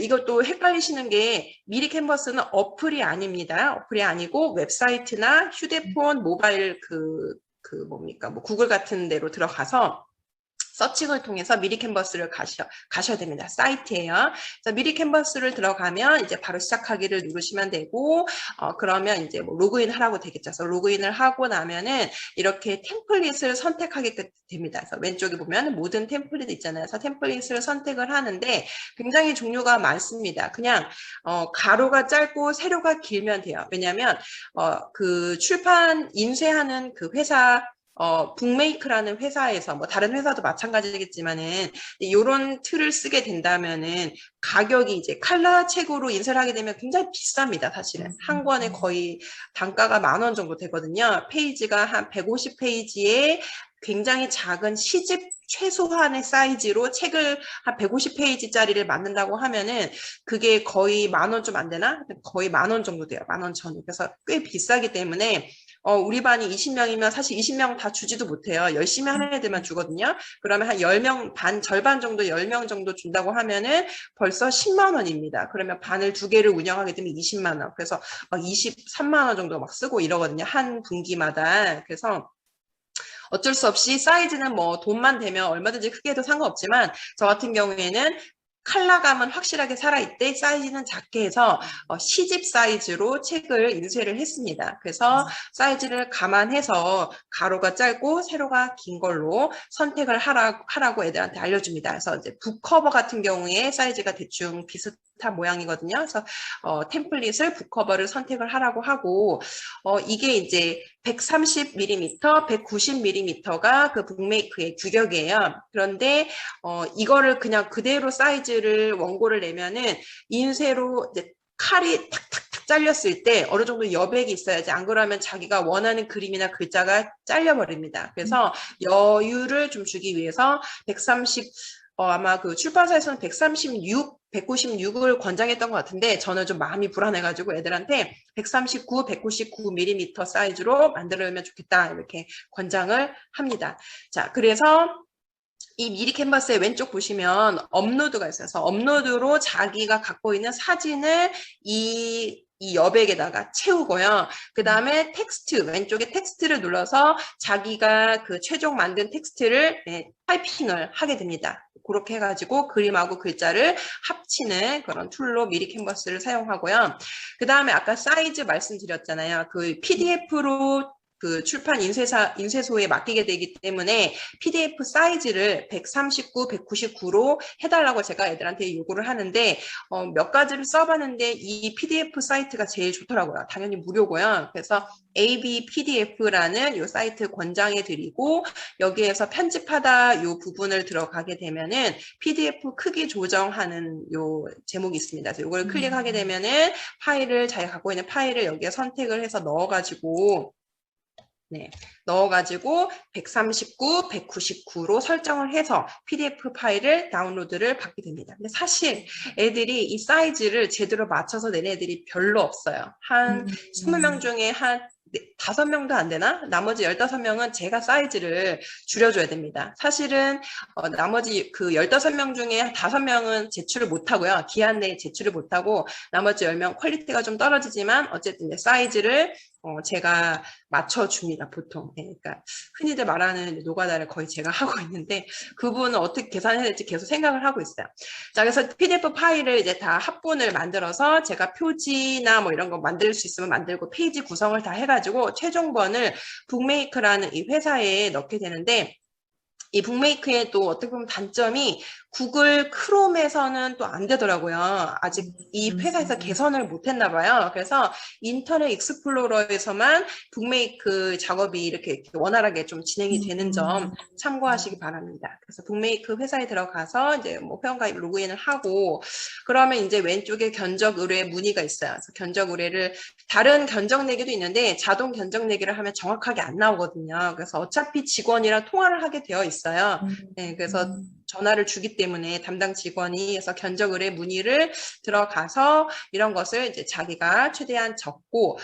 이것도 헷갈리시는 게 미리 캔버스는 어플이 아닙니다. 어플이 아니고 웹사이트나 휴대폰, 모바일 뭡니까? 뭐 구글 같은 데로 들어가서 서칭을 통해서 미리 캔버스를 가셔야 됩니다. 사이트예요. 그래서 미리 캔버스를 들어가면 이제 바로 시작하기를 누르시면 되고, 그러면 이제 뭐 로그인 하라고 되겠죠. 그래서 로그인을 하고 나면은 이렇게 템플릿을 선택하게 됩니다. 그래서 왼쪽에 보면 모든 템플릿 있잖아요. 그래서 템플릿을 선택을 하는데 굉장히 종류가 많습니다. 그냥 가로가 짧고 세로가 길면 돼요. 왜냐하면 그 출판 인쇄하는 그 회사 북메이크라는 회사에서 뭐 다른 회사도 마찬가지겠지만은 이런 틀을 쓰게 된다면은 가격이 이제 칼라 책으로 인쇄를 하게 되면 굉장히 비쌉니다. 사실은 한 권에 거의 단가가 10,000원 정도 되거든요. 페이지가 한 150페이지에 굉장히 작은 시집 최소한의 사이즈로 책을 한 150페이지짜리를 만든다고 하면은 그게 거의 10,000원 좀 안 되나? 거의 10,000원 정도 돼요. 10,000원 전후. 그래서 꽤 비싸기 때문에 우리 반이 20명이면 사실 20명 다 주지도 못해요. 열심히 하는 애들만 주거든요. 그러면 한 10명, 절반 정도 10명 정도 준다고 하면은 벌써 10만 원입니다. 그러면 반을 2개를 운영하게 되면 20만 원. 그래서 23만 원 정도 막 쓰고 이러거든요. 한 분기마다. 그래서 어쩔 수 없이 사이즈는 뭐 돈만 되면 얼마든지 크게 해도 상관없지만 저 같은 경우에는 컬러감은 확실하게 살아있대 사이즈는 작게 해서 시집 사이즈로 책을 인쇄를 했습니다. 그래서 사이즈를 감안해서 가로가 짧고 세로가 긴 걸로 선택을 하라고 애들한테 알려줍니다. 그래서 이제 북커버 같은 경우에 사이즈가 대충 비슷한 모양이거든요. 그래서 템플릿을 북커버를 선택을 하라고 하고 이게 이제 130mm, 190mm가 그 북메이크의 규격이에요. 그런데 이거를 그냥 그대로 사이즈를 원고를 내면은 인쇄로 이제 칼이 탁탁탁 잘렸을 때 어느 정도 여백이 있어야지, 안 그러면 자기가 원하는 그림이나 글자가 잘려버립니다. 그래서 여유를 좀 주기 위해서 130, 아마 그 출판사에서는 196을 권장했던 것 같은데 저는 좀 마음이 불안해가지고 애들한테 139, 199mm 사이즈로 만들면 좋겠다 이렇게 권장을 합니다. 자, 그래서 이 미리 캔버스의 왼쪽 보시면 업로드가 있어요. 그래서 업로드로 자기가 갖고 있는 사진을 이 여백에다가 채우고요. 그 다음에 텍스트, 왼쪽에 텍스트를 눌러서 자기가 그 최종 만든 텍스트를 타이핑을 하게 됩니다. 그렇게 해가지고 그림하고 글자를 합치는 그런 툴로 미리 캔버스를 사용하고요. 그 다음에 아까 사이즈 말씀드렸잖아요. 그 PDF로 그 출판 인쇄소에 맡기게 되기 때문에 PDF 사이즈를 139, 199로 해달라고 제가 애들한테 요구를 하는데 몇 가지를 써봤는데 이 PDF 사이트가 제일 좋더라고요. 당연히 무료고요. 그래서 ABPDF라는 요 사이트 권장해 드리고 여기에서 편집하다 요 부분을 들어가게 되면은 PDF 크기 조정하는 요 제목이 있습니다. 그래서 요걸 클릭하게 되면은 파일을 자기가 갖고 있는 파일을 여기에 선택을 해서 넣어가지고 넣어가지고 139, 199로 설정을 해서 PDF 파일을 다운로드를 받게 됩니다. 근데 사실 애들이 이 사이즈를 제대로 맞춰서 낸 애들이 별로 없어요. 한 20명 중에 한 5명도 안 되나? 나머지 15명은 제가 사이즈를 줄여줘야 됩니다. 사실은 나머지 그 15명 중에 한 5명은 제출을 못하고요. 기한 내에 제출을 못하고 나머지 10명 퀄리티가 좀 떨어지지만 어쨌든 이제 사이즈를 제가 맞춰줍니다, 보통. 네, 그러니까 흔히들 말하는 노가다를 거의 제가 하고 있는데 그분은 어떻게 계산해야 될지 계속 생각을 하고 있어요. 자, 그래서 PDF 파일을 이제 다 합본을 만들어서 제가 표지나 뭐 이런 거 만들 수 있으면 만들고 페이지 구성을 다 해가지고 최종본을 북메이크라는 이 회사에 넣게 되는데 이 북메이크의 또 어떻게 보면 단점이 구글 크롬에서는 또 안 되더라고요. 아직 이 회사에서 개선을 못했나 봐요. 그래서 인터넷 익스플로러에서만 북메이크 작업이 이렇게 원활하게 좀 진행이 되는 점 참고하시기 바랍니다. 그래서 북메이크 회사에 들어가서 이제 뭐 회원가입 로그인을 하고 그러면 이제 왼쪽에 견적 의뢰 문의가 있어요. 그래서 견적 의뢰를 다른 견적 내기도 있는데 자동 견적 내기를 하면 정확하게 안 나오거든요. 그래서 어차피 직원이랑 통화를 하게 되어 있어요. 네, 그래서 전화를 주기 때문에 담당 직원이 해서 견적 의뢰 문의를 들어가서 이런 것을 이제 자기가 최대한 적고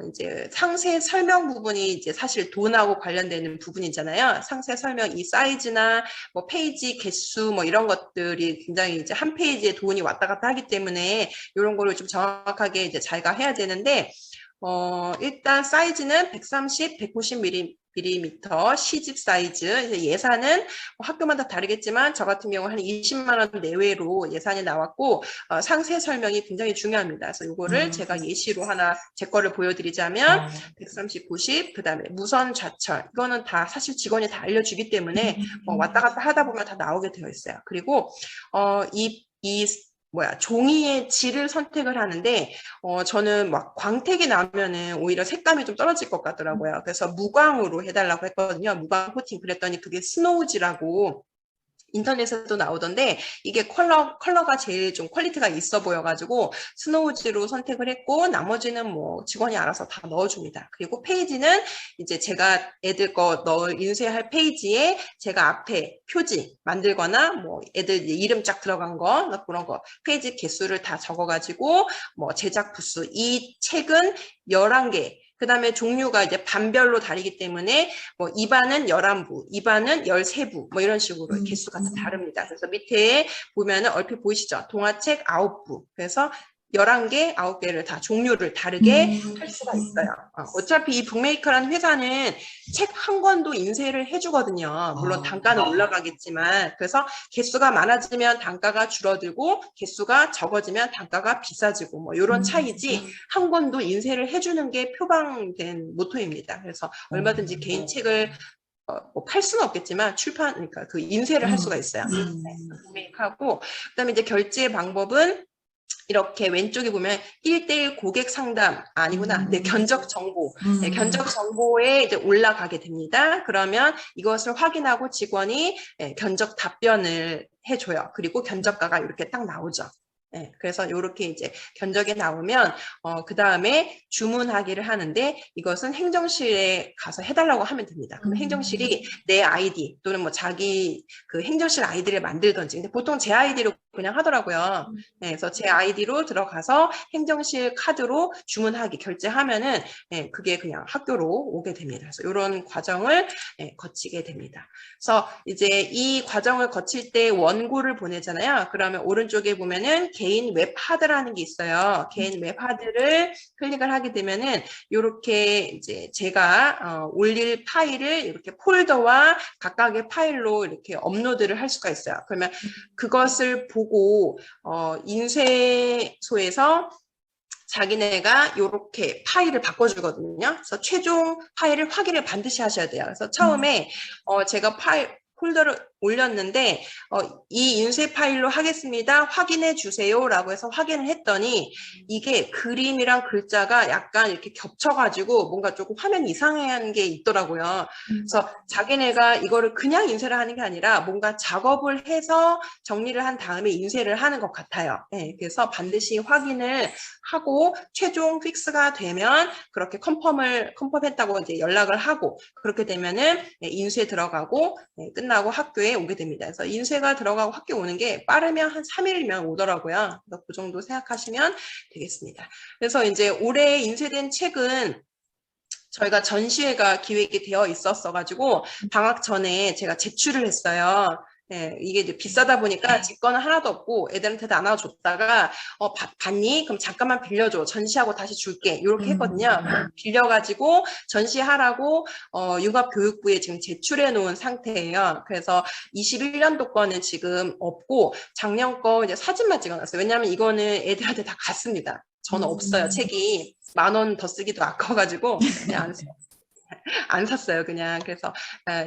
이제 상세 설명 부분이 이제 사실 돈하고 관련되는 부분이잖아요. 상세 설명 이 사이즈나 뭐 페이지 개수 뭐 이런 것들이 굉장히 이제 한 페이지에 돈이 왔다 갔다 하기 때문에 이런 거를 좀 정확하게 이제 자기가 해야 되는데 일단 사이즈는 130, 190mm 시집 사이즈. 예산은 학교마다 다르겠지만 저 같은 경우 한 20만 원 내외로 예산이 나왔고 상세 설명이 굉장히 중요합니다. 그래서 이거를 제가 예시로 하나 제 거를 보여드리자면 130, 90, 그 다음에 무선 좌철. 이거는 다 사실 직원이 다 알려주기 때문에 왔다 갔다 하다 보면 다 나오게 되어 있어요. 그리고 종이의 질을 선택을 하는데 저는 막 광택이 나면은 오히려 색감이 좀 떨어질 것 같더라고요. 그래서 무광으로 해달라고 했거든요. 무광 코팅. 그랬더니 그게 스노우지라고 인터넷에도 나오던데 이게 컬러가 제일 좀 퀄리티가 있어 보여가지고 스노우지로 선택을 했고 나머지는 뭐 직원이 알아서 다 넣어줍니다. 그리고 페이지는 이제 제가 애들 거 인쇄할 페이지에 제가 앞에 표지 만들거나 뭐 애들 이름 쫙 들어간 거 그런 거 페이지 개수를 다 적어가지고 뭐 제작 부수 이 책은 11개 그 다음에 종류가 이제 반별로 다르기 때문에 뭐 2반은 11부, 2반은 13부 뭐 이런 식으로 개수가 다 다릅니다. 그래서 밑에 보면은 얼핏 보이시죠? 동화책 9부. 그래서 11개, 9개를 다 종류를 다르게 할 수가 있어요. 어차피 이 북메이커라는 회사는 책 한 권도 인쇄를 해주거든요. 물론 단가는 올라가겠지만 그래서 개수가 많아지면 단가가 줄어들고 개수가 적어지면 단가가 비싸지고 뭐 이런 차이지 한 권도 인쇄를 해주는 게 표방된 모토입니다. 그래서 얼마든지 개인 책을 뭐 팔 수는 없겠지만 그러니까 그 인쇄를 할 수가 있어요. 북메이커하고 그다음에 이제 결제 방법은 이렇게 왼쪽에 보면 1:1 고객 상담 아니구나. 네, 견적 정보. 네, 견적 정보에 이제 올라가게 됩니다. 그러면 이것을 확인하고 직원이 견적 답변을 해줘요. 그리고 견적가가 이렇게 딱 나오죠. 네, 그래서 이렇게 이제 견적이 나오면 그 다음에 주문하기를 하는데 이것은 행정실에 가서 해달라고 하면 됩니다. 그럼 행정실이 내 아이디 또는 뭐 자기 그 행정실 아이디를 만들던지 근데 보통 제 아이디로 그냥 하더라고요. 네, 그래서 제 아이디로 들어가서 행정실 카드로 주문하기 결제하면은 그게 그냥 학교로 오게 됩니다. 그래서 이런 과정을 거치게 됩니다. 그래서 이제 이 과정을 거칠 때 원고를 보내잖아요. 그러면 오른쪽에 보면은 개인 웹 하드라는 게 있어요. 개인 웹 하드를 클릭을 하게 되면은 이렇게 이제 제가 올릴 파일을 이렇게 폴더와 각각의 파일로 이렇게 업로드를 할 수가 있어요. 그러면 그것을 보고 인쇄소에서 자기네가 이렇게 파일을 바꿔주거든요. 그래서 최종 파일을 확인을 반드시 하셔야 돼요. 그래서 처음에 제가 폴더를 올렸는데 이 인쇄 파일로 하겠습니다. 확인해 주세요 라고 해서 확인을 했더니 이게 그림이랑 글자가 약간 이렇게 겹쳐가지고 뭔가 조금 화면이 이상한 게 있더라고요. 그래서 자기네가 이거를 그냥 인쇄를 하는 게 아니라 뭔가 작업을 해서 정리를 한 다음에 인쇄를 하는 것 같아요. 네, 그래서 반드시 확인을 하고 최종 픽스가 되면 그렇게 컨펌했다고 이제 연락을 하고 그렇게 되면은 인쇄 들어가고 끝나고 학교에 오게 됩니다. 그래서 인쇄가 들어가고 학교 오는 게 빠르면 한 3일이면 오더라고요. 그래서 그 정도 생각하시면 되겠습니다. 그래서 이제 올해 인쇄된 책은 저희가 전시회가 기획이 되어 있었어가지고 방학 전에 제가 제출을 했어요. 예, 이게 이제 비싸다 보니까 제 거는 하나도 없고 애들한테 나눠줬다가 봤니? 그럼 잠깐만 빌려줘. 전시하고 다시 줄게. 이렇게 했거든요. 빌려가지고 전시하라고 융합교육부에 지금 제출해 놓은 상태예요. 그래서 21년도 거는 지금 없고 작년 거 이제 사진만 찍어놨어요. 왜냐하면 이거는 애들한테 다 갔습니다. 저는 없어요. 책이 10,000원 더 쓰기도 아까워가지고 그냥 안 샀어요, 그냥. 그래서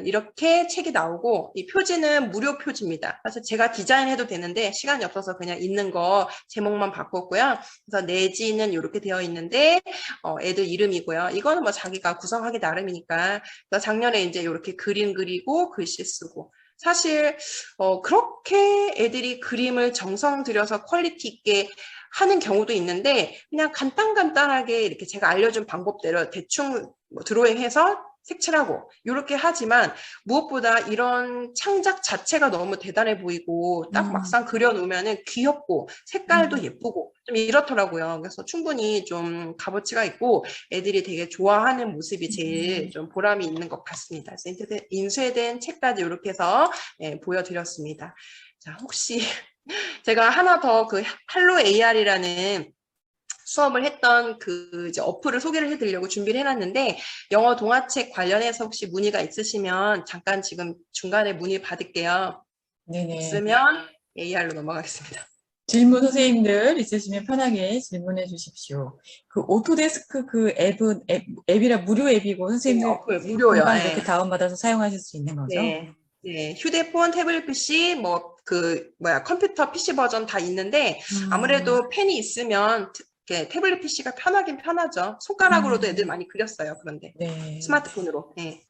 이렇게 책이 나오고 이 표지는 무료 표지입니다. 사실 제가 디자인해도 되는데 시간이 없어서 그냥 있는 거 제목만 바꿨고요. 그래서 내지는 이렇게 되어 있는데 애들 이름이고요. 이거는 뭐 자기가 구성하기 나름이니까. 그래서 작년에 이제 이렇게 그림 그리고 글씨 쓰고. 사실 그렇게 애들이 그림을 정성 들여서 퀄리티 있게 하는 경우도 있는데 그냥 간단하게 이렇게 제가 알려준 방법대로 대충 드로잉해서 색칠하고 이렇게 하지만 무엇보다 이런 창작 자체가 너무 대단해 보이고 딱 막상 그려놓으면은 귀엽고 색깔도 예쁘고 좀 이렇더라고요. 그래서 충분히 좀 값어치가 있고 애들이 되게 좋아하는 모습이 제일 좀 보람이 있는 것 같습니다. 그래서 인쇄된 책까지 이렇게 해서 보여드렸습니다. 자, 혹시 제가 하나 더 그 할로 AR이라는 수업을 했던 그 이제 어플을 소개를 해드리려고 준비를 해놨는데 영어 동화책 관련해서 혹시 문의가 있으시면 잠깐 지금 중간에 문의 받을게요. 네네. 없으면 AR로 넘어가겠습니다. 질문 선생님들 있으시면 편하게 질문해 주십시오. 그 오토데스크 그 앱이라 무료 앱이고 선생님들 어플 무료요. 금방 네. 이렇게 다운받아서 사용하실 수 있는 거죠? 네. 네. 휴대폰, 태블릿 PC, 컴퓨터 PC 버전 다 있는데 아무래도 펜이 있으면 태블릿 PC가 편하긴 편하죠. 손가락으로도 애들 많이 그렸어요. 그런데 네. 스마트폰으로. 네.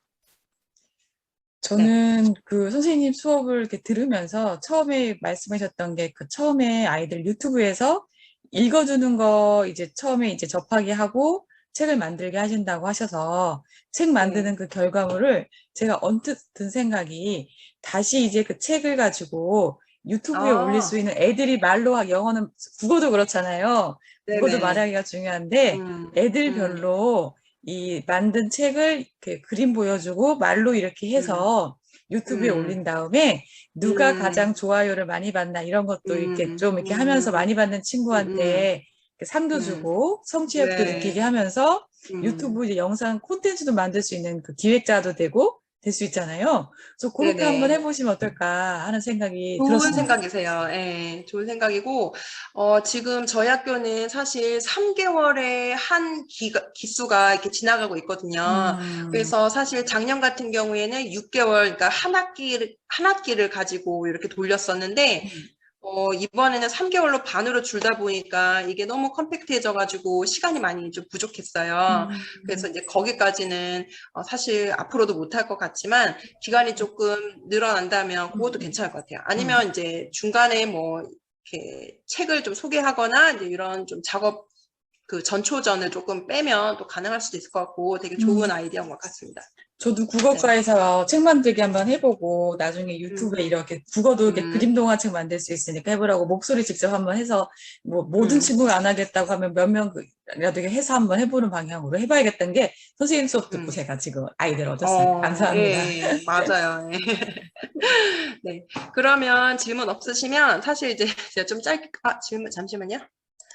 저는 그 선생님 수업을 이렇게 들으면서 처음에 말씀하셨던 게 그 처음에 아이들 유튜브에서 읽어주는 거 이제 처음에 이제 접하게 하고 책을 만들게 하신다고 하셔서 책 만드는 그 결과물을 제가 언뜻 든 생각이 다시 이제 그 책을 가지고 유튜브에 올릴 수 있는 애들이 말로 영어는 국어도 그렇잖아요. 국어도 네네. 말하기가 중요한데 애들별로 이 만든 책을 이렇게 그림 보여주고 말로 이렇게 해서 유튜브에 올린 다음에 누가 가장 좋아요를 많이 받나 이런 것도 이렇게 좀 이렇게 하면서 많이 받는 친구한테 이렇게 상도 주고 성취욕도 네. 느끼게 하면서 유튜브 이제 영상 콘텐츠도 만들 수 있는 그 기획자도 되고 될 수 있잖아요. 그래서 그렇게 네네. 한번 해보시면 어떨까 하는 생각이 좋은 들었습니다. 생각이세요. 예, 좋은 생각이고, 지금 저희 학교는 사실 3개월에 한 기수가 이렇게 지나가고 있거든요. 그래서 사실 작년 같은 경우에는 6개월, 그러니까 한 학기를 가지고 이렇게 돌렸었는데, 이번에는 3개월로 반으로 줄다 보니까 이게 너무 컴팩트해져가지고 시간이 많이 좀 부족했어요. 그래서 이제 거기까지는 사실 앞으로도 못할 것 같지만 기간이 조금 늘어난다면 그것도 괜찮을 것 같아요. 아니면 이제 중간에 뭐 이렇게 책을 좀 소개하거나 이제 이런 좀 작업 그 전초전을 조금 빼면 또 가능할 수도 있을 것 같고 되게 좋은 아이디어인 것 같습니다. 저도 국어과에서 책 만들기 한번 해보고 나중에 유튜브에 이렇게 국어도 이렇게 그림 동화책 만들 수 있으니까 해보라고 목소리 직접 한번 해서 뭐 모든 친구가 안 하겠다고 하면 몇 명이라도 해서 한번 해보는 방향으로 해봐야겠다는 게 선생님 수업 듣고 제가 지금 아이디어를 얻었습니다. 감사합니다. 예, 맞아요. 예. 네. 그러면 질문 없으시면 사실 이제 제가 좀 짧게 질문 잠시만요.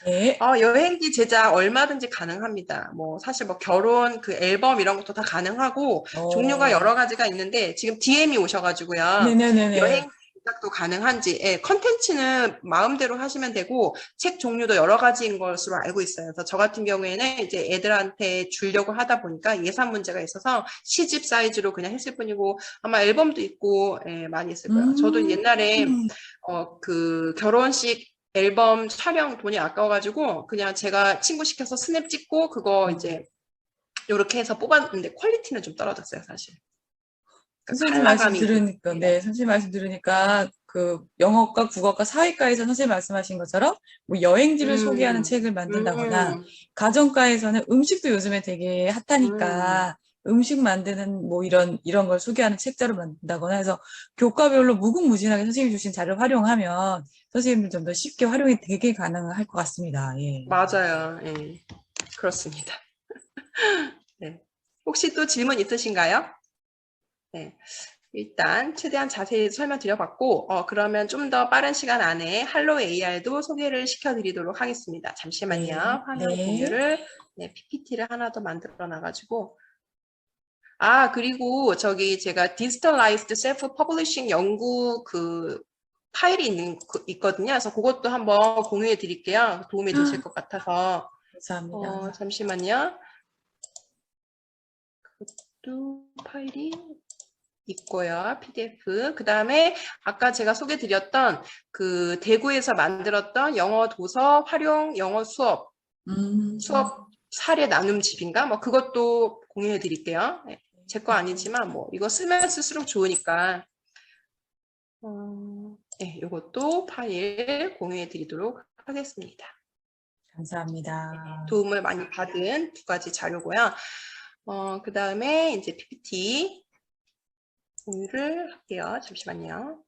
네. 여행지 제작 얼마든지 가능합니다. 뭐 사실 뭐 결혼 그 앨범 이런 것도 다 가능하고 종류가 여러 가지가 있는데 지금 DM이 오셔가지고요. 네네네네. 여행 제작도 가능한지, 컨텐츠는 마음대로 하시면 되고 책 종류도 여러 가지인 것으로 알고 있어요. 그래서 저 같은 경우에는 이제 애들한테 주려고 하다 보니까 예산 문제가 있어서 시집 사이즈로 그냥 했을 뿐이고 아마 앨범도 있고 많이 있을 거예요. 저도 옛날에 그 결혼식 앨범 촬영 돈이 아까워가지고 그냥 제가 친구 시켜서 스냅 찍고 그거 이제 이렇게 해서 뽑았는데 퀄리티는 좀 떨어졌어요, 사실. 선생님 말씀 들으니까, 네, 선생님 말씀 들으니까 그 영어과, 국어과, 사회과에서 선생님 말씀하신 것처럼 뭐 여행지를 소개하는 책을 만든다거나 가정과에서는 음식도 요즘에 되게 핫하니까 음식 만드는 뭐 이런 걸 소개하는 책자를 만든다거나 해서 교과별로 무궁무진하게 선생님이 주신 자료를 활용하면 선생님들 좀 더 쉽게 활용이 되게 가능할 것 같습니다. 예. 맞아요. 예. 그렇습니다. 네. 혹시 또 질문 있으신가요? 네. 일단 최대한 자세히 설명드려봤고 그러면 좀 더 빠른 시간 안에 할로 AR도 소개를 시켜드리도록 하겠습니다. 잠시만요. 네, 화면 네. 공유를 PPT를 하나 더 만들어 놔가지고 그리고 저기 제가 Digitalized Self-Publishing 연구 그 파일이 있거든요. 그래서 그것도 한번 공유해 드릴게요. 도움이 되실 것 같아서. 감사합니다. 잠시만요. 그것도 파일이 있고요. PDF. 그 다음에 아까 제가 소개 드렸던 그 대구에서 만들었던 영어 도서 활용 영어 수업 사례 나눔집인가? 뭐 그것도 공유해 드릴게요. 제 거 아니지만 뭐 이거 쓰면 쓸수록 좋으니까. 네, 이것도 파일 공유해 드리도록 하겠습니다. 감사합니다. 도움을 많이 받은 두 가지 자료고요. 그 다음에 이제 PPT 공유를 할게요. 잠시만요.